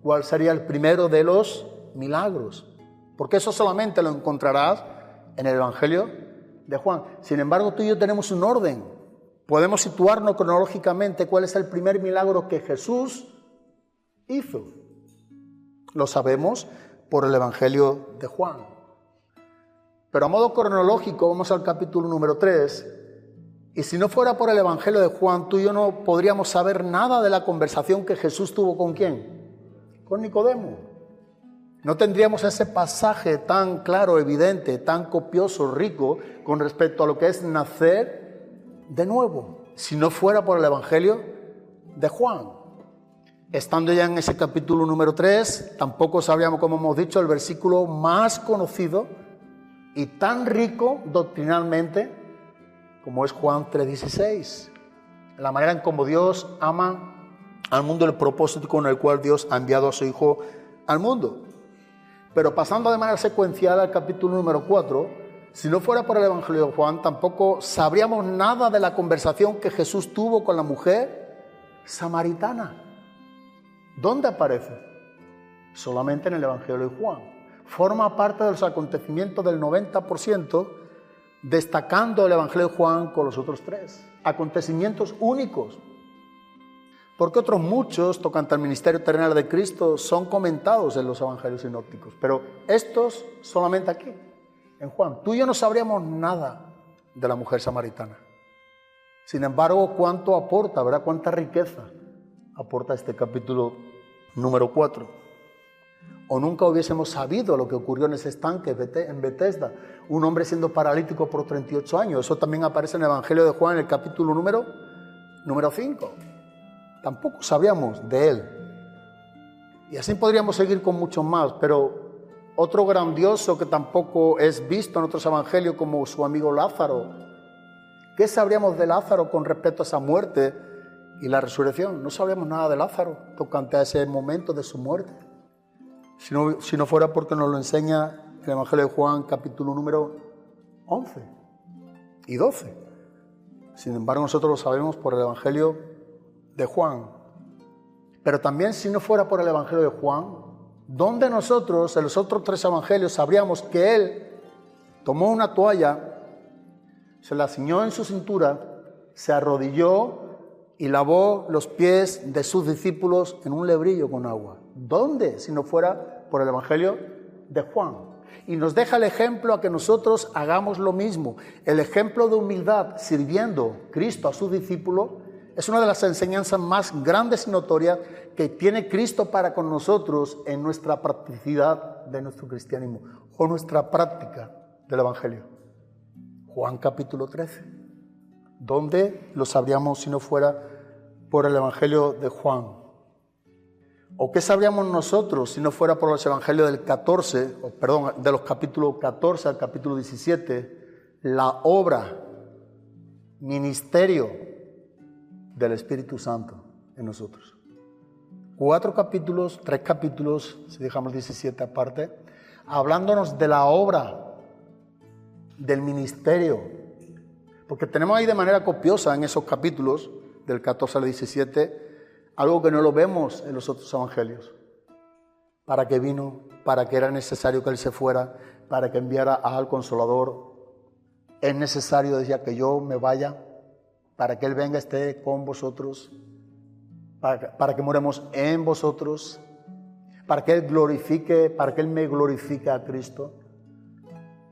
cuál sería el primero de los milagros, porque eso solamente lo encontrarás en el Evangelio de Juan. Sin embargo, tú y yo tenemos un orden. Podemos situarnos cronológicamente cuál es el primer milagro que Jesús hizo. Lo sabemos por el Evangelio de Juan. Pero a modo cronológico vamos al capítulo número 3, y si no fuera por el Evangelio de Juan, tú y yo no podríamos saber nada de la conversación que Jesús tuvo ¿con quién? Con Nicodemo. No tendríamos ese pasaje tan claro, evidente, tan copioso, rico, con respecto a lo que es nacer de nuevo, si no fuera por el Evangelio de Juan. Estando ya en ese capítulo número 3, tampoco sabríamos, como hemos dicho, el versículo más conocido y tan rico doctrinalmente como es Juan 3:16. La manera en cómo Dios ama al mundo, el propósito con el cual Dios ha enviado a su Hijo al mundo. Pero pasando de manera secuencial al capítulo número 4, si no fuera por el Evangelio de Juan, tampoco sabríamos nada de la conversación que Jesús tuvo con la mujer samaritana. ¿Dónde aparece? Solamente en el Evangelio de Juan. Forma parte de los acontecimientos del 90%, destacando el Evangelio de Juan con los otros 3. Acontecimientos únicos. Porque otros muchos, tocante al ministerio terrenal de Cristo, son comentados en los Evangelios sinópticos. Pero estos solamente aquí, en Juan. Tú y yo no sabríamos nada de la mujer samaritana. Sin embargo, ¿cuánto aporta, verdad? ¿Cuánta riqueza aporta este capítulo número 4? O nunca hubiésemos sabido lo que ocurrió en ese estanque en Betesda, un hombre siendo paralítico por 38 años. Eso también aparece en el Evangelio de Juan, en el capítulo número 5. Tampoco sabíamos de él. Y así podríamos seguir con muchos más, pero otro grandioso que tampoco es visto en otros evangelios, como su amigo Lázaro. ¿Qué sabríamos de Lázaro con respecto a esa muerte y la resurrección? No sabríamos nada de Lázaro tocante a ese momento de su muerte. Si no fuera porque nos lo enseña el Evangelio de Juan, capítulo número 11 y 12. Sin embargo, nosotros lo sabemos por el Evangelio de Juan. Pero también si no fuera por el Evangelio de Juan, ¿dónde nosotros, en los otros 3 evangelios, sabríamos que él tomó una toalla, se la ciñó en su cintura, se arrodilló y lavó los pies de sus discípulos en un lebrillo con agua? ¿Dónde? Si no fuera por el Evangelio de Juan. Y nos deja el ejemplo a que nosotros hagamos lo mismo. El ejemplo de humildad, sirviendo Cristo a sus discípulos, es una de las enseñanzas más grandes y notorias que tiene Cristo para con nosotros en nuestra practicidad de nuestro cristianismo o nuestra práctica del Evangelio. Juan capítulo 13. ¿Dónde lo sabríamos si no fuera por el Evangelio de Juan? ¿O qué sabríamos nosotros si no fuera por los Evangelios de los capítulos 14 al capítulo 17, la obra, ministerio del Espíritu Santo en nosotros? 3 capítulos, si dejamos 17 aparte, hablándonos de la obra, del ministerio, porque tenemos ahí de manera copiosa en esos capítulos, del 14 al 17, algo que no lo vemos en los otros evangelios. ¿Para qué vino? ¿Para qué era necesario que Él se fuera? ¿Para que enviara al Consolador? ¿Es necesario, decía, que yo me vaya? ¿Para que Él venga, esté con vosotros? ¿Para que moremos en vosotros? ¿Para que Él me glorifique a Cristo?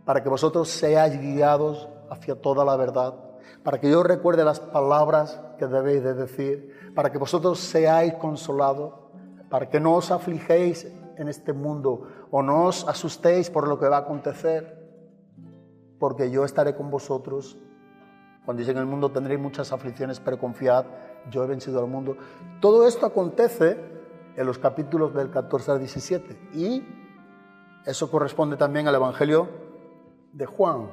¿Para que vosotros seáis guiados hacia toda la verdad? para que yo recuerde las palabras que debéis de decir, para que vosotros seáis consolados, para que no os afligéis en este mundo o no os asustéis por lo que va a acontecer, porque yo estaré con vosotros. Cuando dice en el mundo tendréis muchas aflicciones, pero confiad, yo he vencido al mundo. Todo esto acontece en los capítulos del 14 al 17 y eso corresponde también al Evangelio de Juan.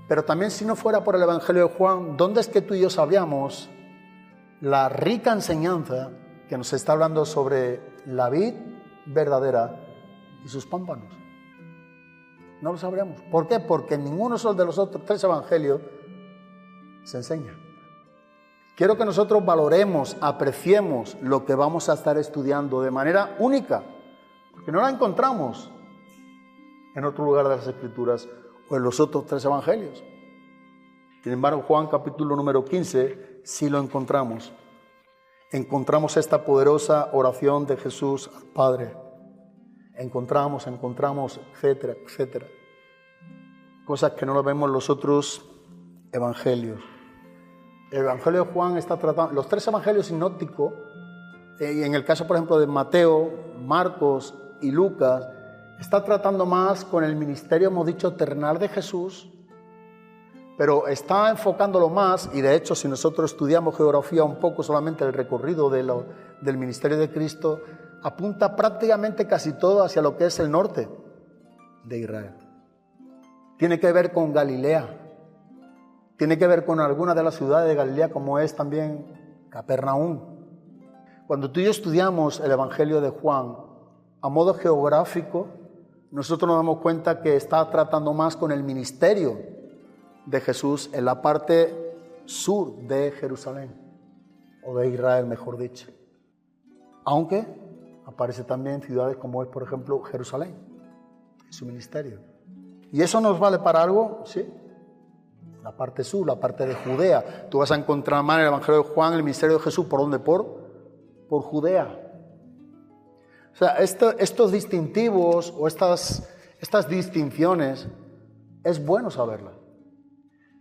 Pero también si no fuera por el Evangelio de Juan, ¿dónde es que tú y yo sabríamos la rica enseñanza que nos está hablando sobre la vid verdadera y sus pámpanos? No lo sabríamos. ¿Por qué? Porque en ninguno de los otros 3 evangelios se enseña. Quiero que nosotros valoremos, apreciemos lo que vamos a estar estudiando de manera única, porque no la encontramos en otro lugar de las Escrituras o en los otros 3 evangelios. Sin embargo, Juan capítulo número 15 sí lo encontramos. Encontramos esta poderosa oración de Jesús al Padre. Encontramos, etcétera, etcétera. Cosas que no lo vemos en los otros evangelios. El Evangelio de Juan está tratando, los 3 evangelios sinópticos, y en el caso, por ejemplo, de Mateo, Marcos y Lucas, está tratando más con el ministerio, hemos dicho, terrenal de Jesús, pero está enfocándolo más, y de hecho, si nosotros estudiamos geografía un poco, solamente el recorrido del ministerio de Cristo, apunta prácticamente casi todo hacia lo que es el norte de Israel. Tiene que ver con Galilea, tiene que ver con alguna de las ciudades de Galilea, como es también Capernaum. Cuando tú y yo estudiamos el Evangelio de Juan a modo geográfico, nosotros nos damos cuenta que está tratando más con el ministerio de Jesús en la parte sur de Jerusalén, o de Israel, mejor dicho. Aunque aparece también ciudades como es, por ejemplo, Jerusalén, en su ministerio. ¿Y eso nos vale para algo? Sí. La parte sur, la parte de Judea. Tú vas a encontrar más en el Evangelio de Juan el ministerio de Jesús. ¿Por dónde? Por Judea. O sea, estos distintivos o estas distinciones es bueno saberlas.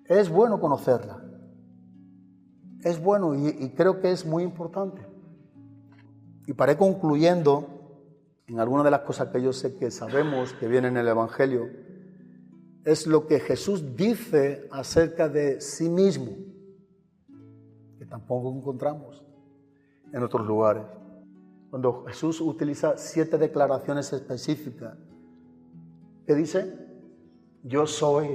Es bueno conocerlas. Es bueno y creo que es muy importante. Y para ir concluyendo en alguna de las cosas que yo sé que sabemos que vienen en el Evangelio, es lo que Jesús dice acerca de sí mismo, que tampoco encontramos en otros lugares. Cuando Jesús utiliza 7 declaraciones específicas, ¿qué dice? Yo soy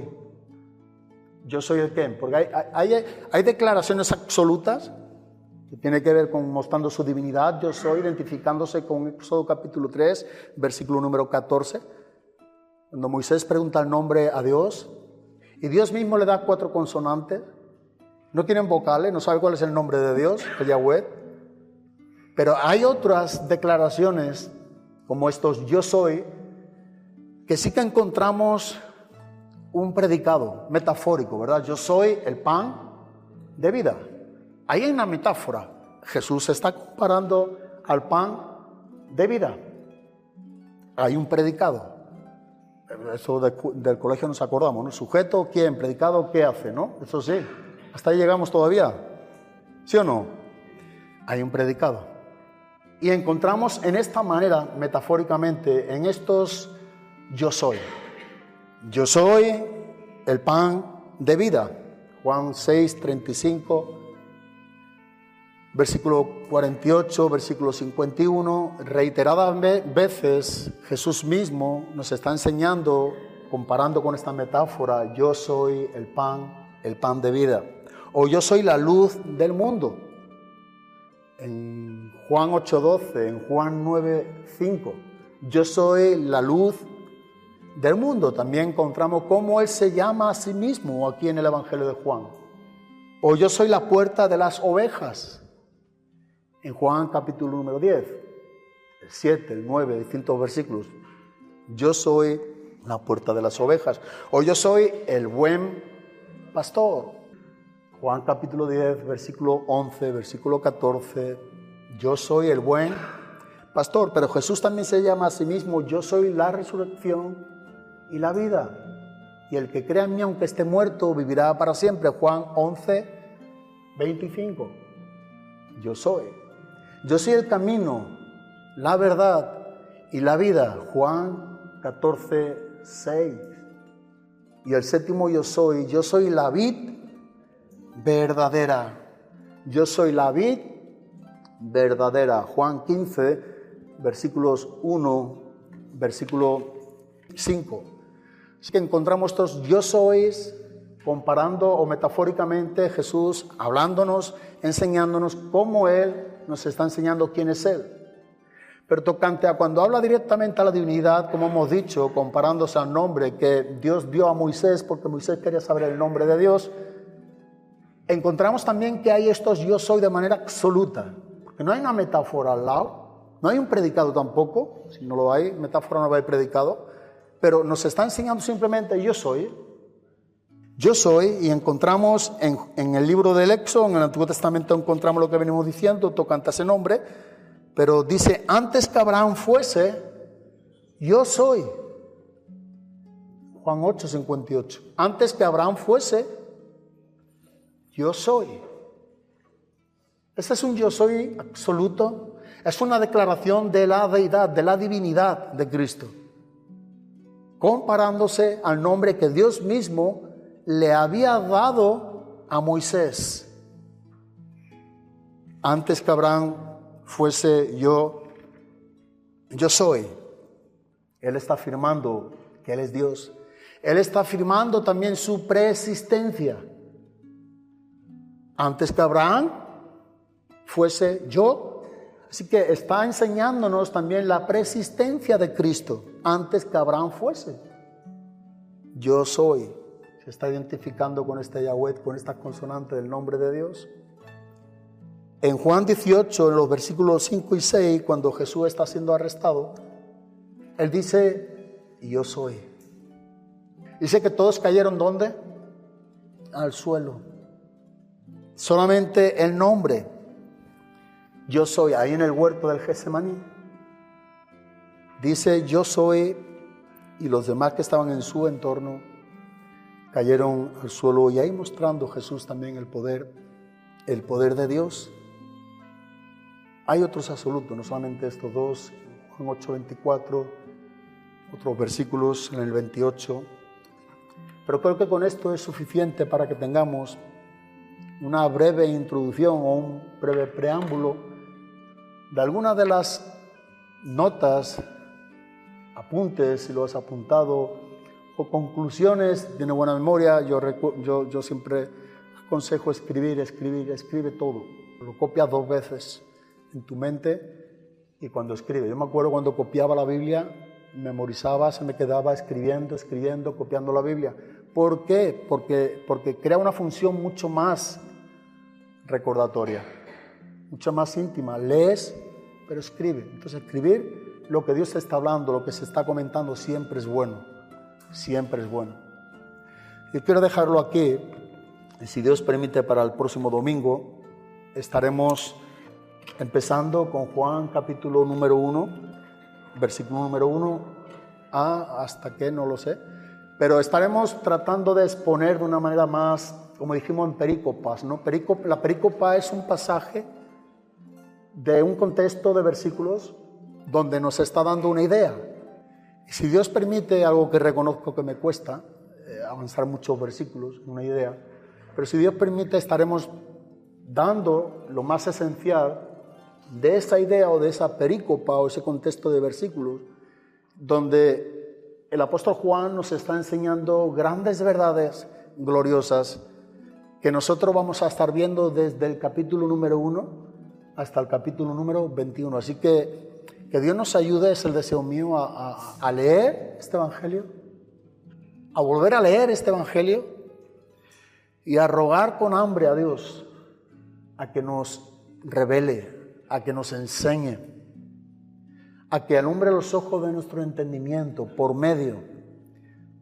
el qué. Porque hay declaraciones absolutas que tiene que ver con mostrando su divinidad. Yo soy, identificándose con Éxodo capítulo 3, versículo número 14, cuando Moisés pregunta el nombre a Dios y Dios mismo le da 4 consonantes. No tienen vocales, no sabe cuál es el nombre de Dios, el Yahweh. Pero hay otras declaraciones como estos yo soy, que sí que encontramos un predicado metafórico, ¿verdad? Yo soy el pan de vida. Ahí hay una metáfora. Jesús se está comparando al pan de vida. Hay un predicado. Eso del colegio nos acordamos, ¿no? Sujeto, ¿quién? Predicado, ¿qué hace? ¿No? Eso sí. Hasta ahí llegamos todavía. ¿Sí o no? Hay un predicado. Y encontramos en esta manera, metafóricamente, en estos yo soy. Yo soy el pan de vida. Juan 6, 35, versículo 48, versículo 51. Reiteradas veces Jesús mismo nos está enseñando, comparando con esta metáfora, yo soy el pan de vida. O yo soy la luz del mundo. En Juan 8:12, en Juan 9:5, yo soy la luz del mundo. También encontramos cómo Él se llama a sí mismo aquí en el Evangelio de Juan. O yo soy la puerta de las ovejas. En Juan capítulo número 10, el 7, el 9, distintos versículos. Yo soy la puerta de las ovejas. O yo soy el buen pastor. Juan capítulo 10, versículo 11, versículo 14. Yo soy el buen pastor. Pero Jesús también se llama a sí mismo, yo soy la resurrección y la vida. y el que crea en mí, aunque esté muerto, vivirá para siempre. Juan 11, 25. Yo soy. Yo soy el camino, la verdad y la vida. Juan 14, 6. Y el séptimo yo soy la vid verdadera. Yo soy la vid verdadera. Juan 15, versículos 1, versículo 5. Así que encontramos estos yo sois, comparando o metafóricamente Jesús hablándonos, enseñándonos cómo Él nos está enseñando quién es Él. Pero tocante a cuando habla directamente a la divinidad, como hemos dicho, comparándose al nombre que Dios dio a Moisés, porque Moisés quería saber el nombre de Dios, encontramos también que hay estos yo soy de manera absoluta, porque no hay una metáfora al lado, no hay un predicado tampoco, si no lo hay, metáfora no va a haber predicado, pero nos está enseñando simplemente yo soy, y encontramos en el libro del Éxodo, en el Antiguo Testamento encontramos lo que venimos diciendo, tocante a ese nombre, pero dice, antes que Abraham fuese, yo soy. Juan 8, 58. Antes que Abraham fuese, yo soy. Este es un yo soy absoluto, es una declaración de la deidad, de la divinidad de Cristo, comparándose al nombre que Dios mismo le había dado a Moisés. Antes que Abraham fuese yo soy. Él está afirmando que Él es Dios. Él está afirmando también su preexistencia. Antes que Abraham fuese yo. Así que está enseñándonos también la preexistencia de Cristo. Antes que Abraham fuese. Yo soy. Se está identificando con este Yahweh, con esta consonante del nombre de Dios. En Juan 18, en los versículos 5 y 6, cuando Jesús está siendo arrestado, Él dice, yo soy. Dice que todos cayeron, ¿dónde? Al suelo. Solamente el nombre, yo soy, ahí en el huerto del Getsemaní. Dice, yo soy, y los demás que estaban en su entorno cayeron al suelo, y ahí mostrando Jesús también el poder de Dios. Hay otros absolutos, no solamente estos dos, Juan 8:24, otros versículos en el 28. Pero creo que con esto es suficiente para que tengamos una breve introducción o un breve preámbulo de algunas de las notas, apuntes, si lo has apuntado, o conclusiones. Tiene buena memoria, yo siempre aconsejo escribe todo. Lo copias 2 veces en tu mente y cuando escribe. Yo me acuerdo cuando copiaba la Biblia, memorizaba, se me quedaba escribiendo, copiando la Biblia. ¿Por qué? Porque crea una función mucho más recordatoria, mucho más íntima. Lees, pero escribe. Entonces escribir lo que Dios te está hablando, lo que se está comentando, siempre es bueno. Siempre es bueno. Yo quiero dejarlo aquí. Y si Dios permite, para el próximo domingo estaremos empezando con Juan capítulo número 1, versículo número 1 hasta que no lo sé, pero estaremos tratando de exponer de una manera más, como dijimos, en perícopas, ¿no? La perícopa es un pasaje de un contexto de versículos donde nos está dando una idea. Y si Dios permite, algo que reconozco que me cuesta, avanzar muchos versículos, una idea, pero si Dios permite estaremos dando lo más esencial de esa idea o de esa perícopa o ese contexto de versículos donde el apóstol Juan nos está enseñando grandes verdades gloriosas que nosotros vamos a estar viendo desde el capítulo número 1 hasta el capítulo número 21. Así que Dios nos ayude, es el deseo mío, a leer este Evangelio, a volver a leer este Evangelio y a rogar con hambre a Dios a que nos revele, a que nos enseñe, a que alumbre los ojos de nuestro entendimiento por medio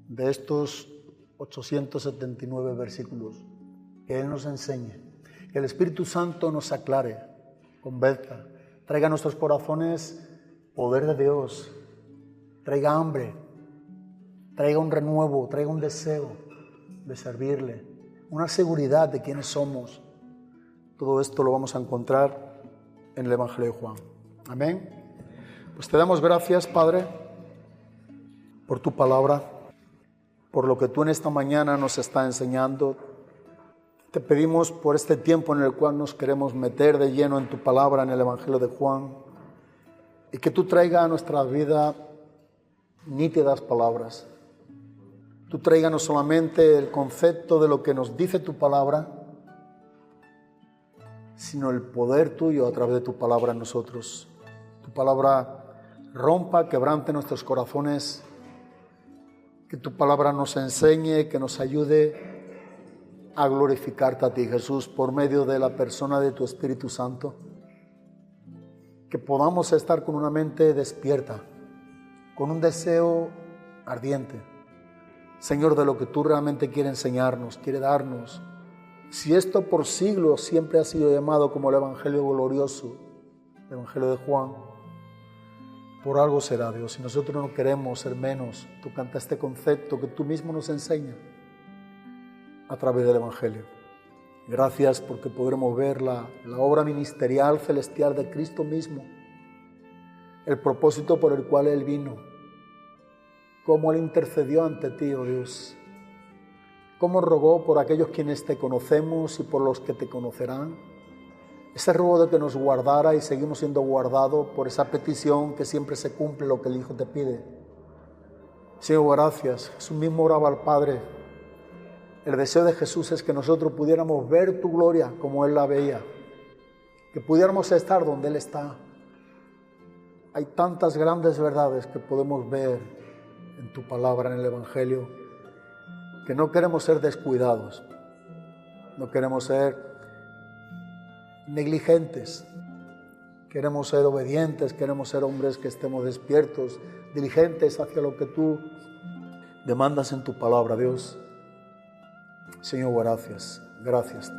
de estos 879 versículos, que Él nos enseñe, que el Espíritu Santo nos aclare, convenzca, traiga a nuestros corazones poder de Dios, traiga hambre, traiga un renuevo, traiga un deseo de servirle, una seguridad de quiénes somos. Todo esto lo vamos a encontrar en el Evangelio de Juan. Amén. Pues te damos gracias, Padre, por tu palabra, por lo que tú en esta mañana nos estás enseñando. Te pedimos por este tiempo en el cual nos queremos meter de lleno en tu palabra, en el Evangelio de Juan, y que tú traigas a nuestra vida nítidas palabras. Tú traigas no solamente el concepto de lo que nos dice tu palabra, sino el poder tuyo a través de tu palabra en nosotros. Tu palabra rompa, quebrante nuestros corazones, que tu palabra nos enseñe, que nos ayude a glorificarte a ti, Jesús, por medio de la persona de tu Espíritu Santo. Que podamos estar con una mente despierta, con un deseo ardiente, Señor, de lo que tú realmente quieres enseñarnos, quieres darnos. Si esto por siglos siempre ha sido llamado como el Evangelio glorioso, el Evangelio de Juan, por algo será, Dios. Y nosotros no queremos ser menos. Tú canta este concepto que tú mismo nos enseñas a través del Evangelio. Gracias porque podremos ver la obra ministerial celestial de Cristo mismo, el propósito por el cual Él vino, cómo Él intercedió ante ti, oh Dios, cómo rogó por aquellos quienes te conocemos y por los que te conocerán. Ese ruego de que nos guardara y seguimos siendo guardados por esa petición que siempre se cumple lo que el Hijo te pide. Señor, gracias. Jesús mismo oraba al Padre. El deseo de Jesús es que nosotros pudiéramos ver tu gloria como Él la veía, que pudiéramos estar donde Él está. Hay tantas grandes verdades que podemos ver en tu palabra, en el Evangelio, que no queremos ser descuidados, no queremos ser negligentes, queremos ser obedientes, queremos ser hombres que estemos despiertos, diligentes hacia lo que tú demandas en tu palabra, Dios. Señor, gracias, gracias.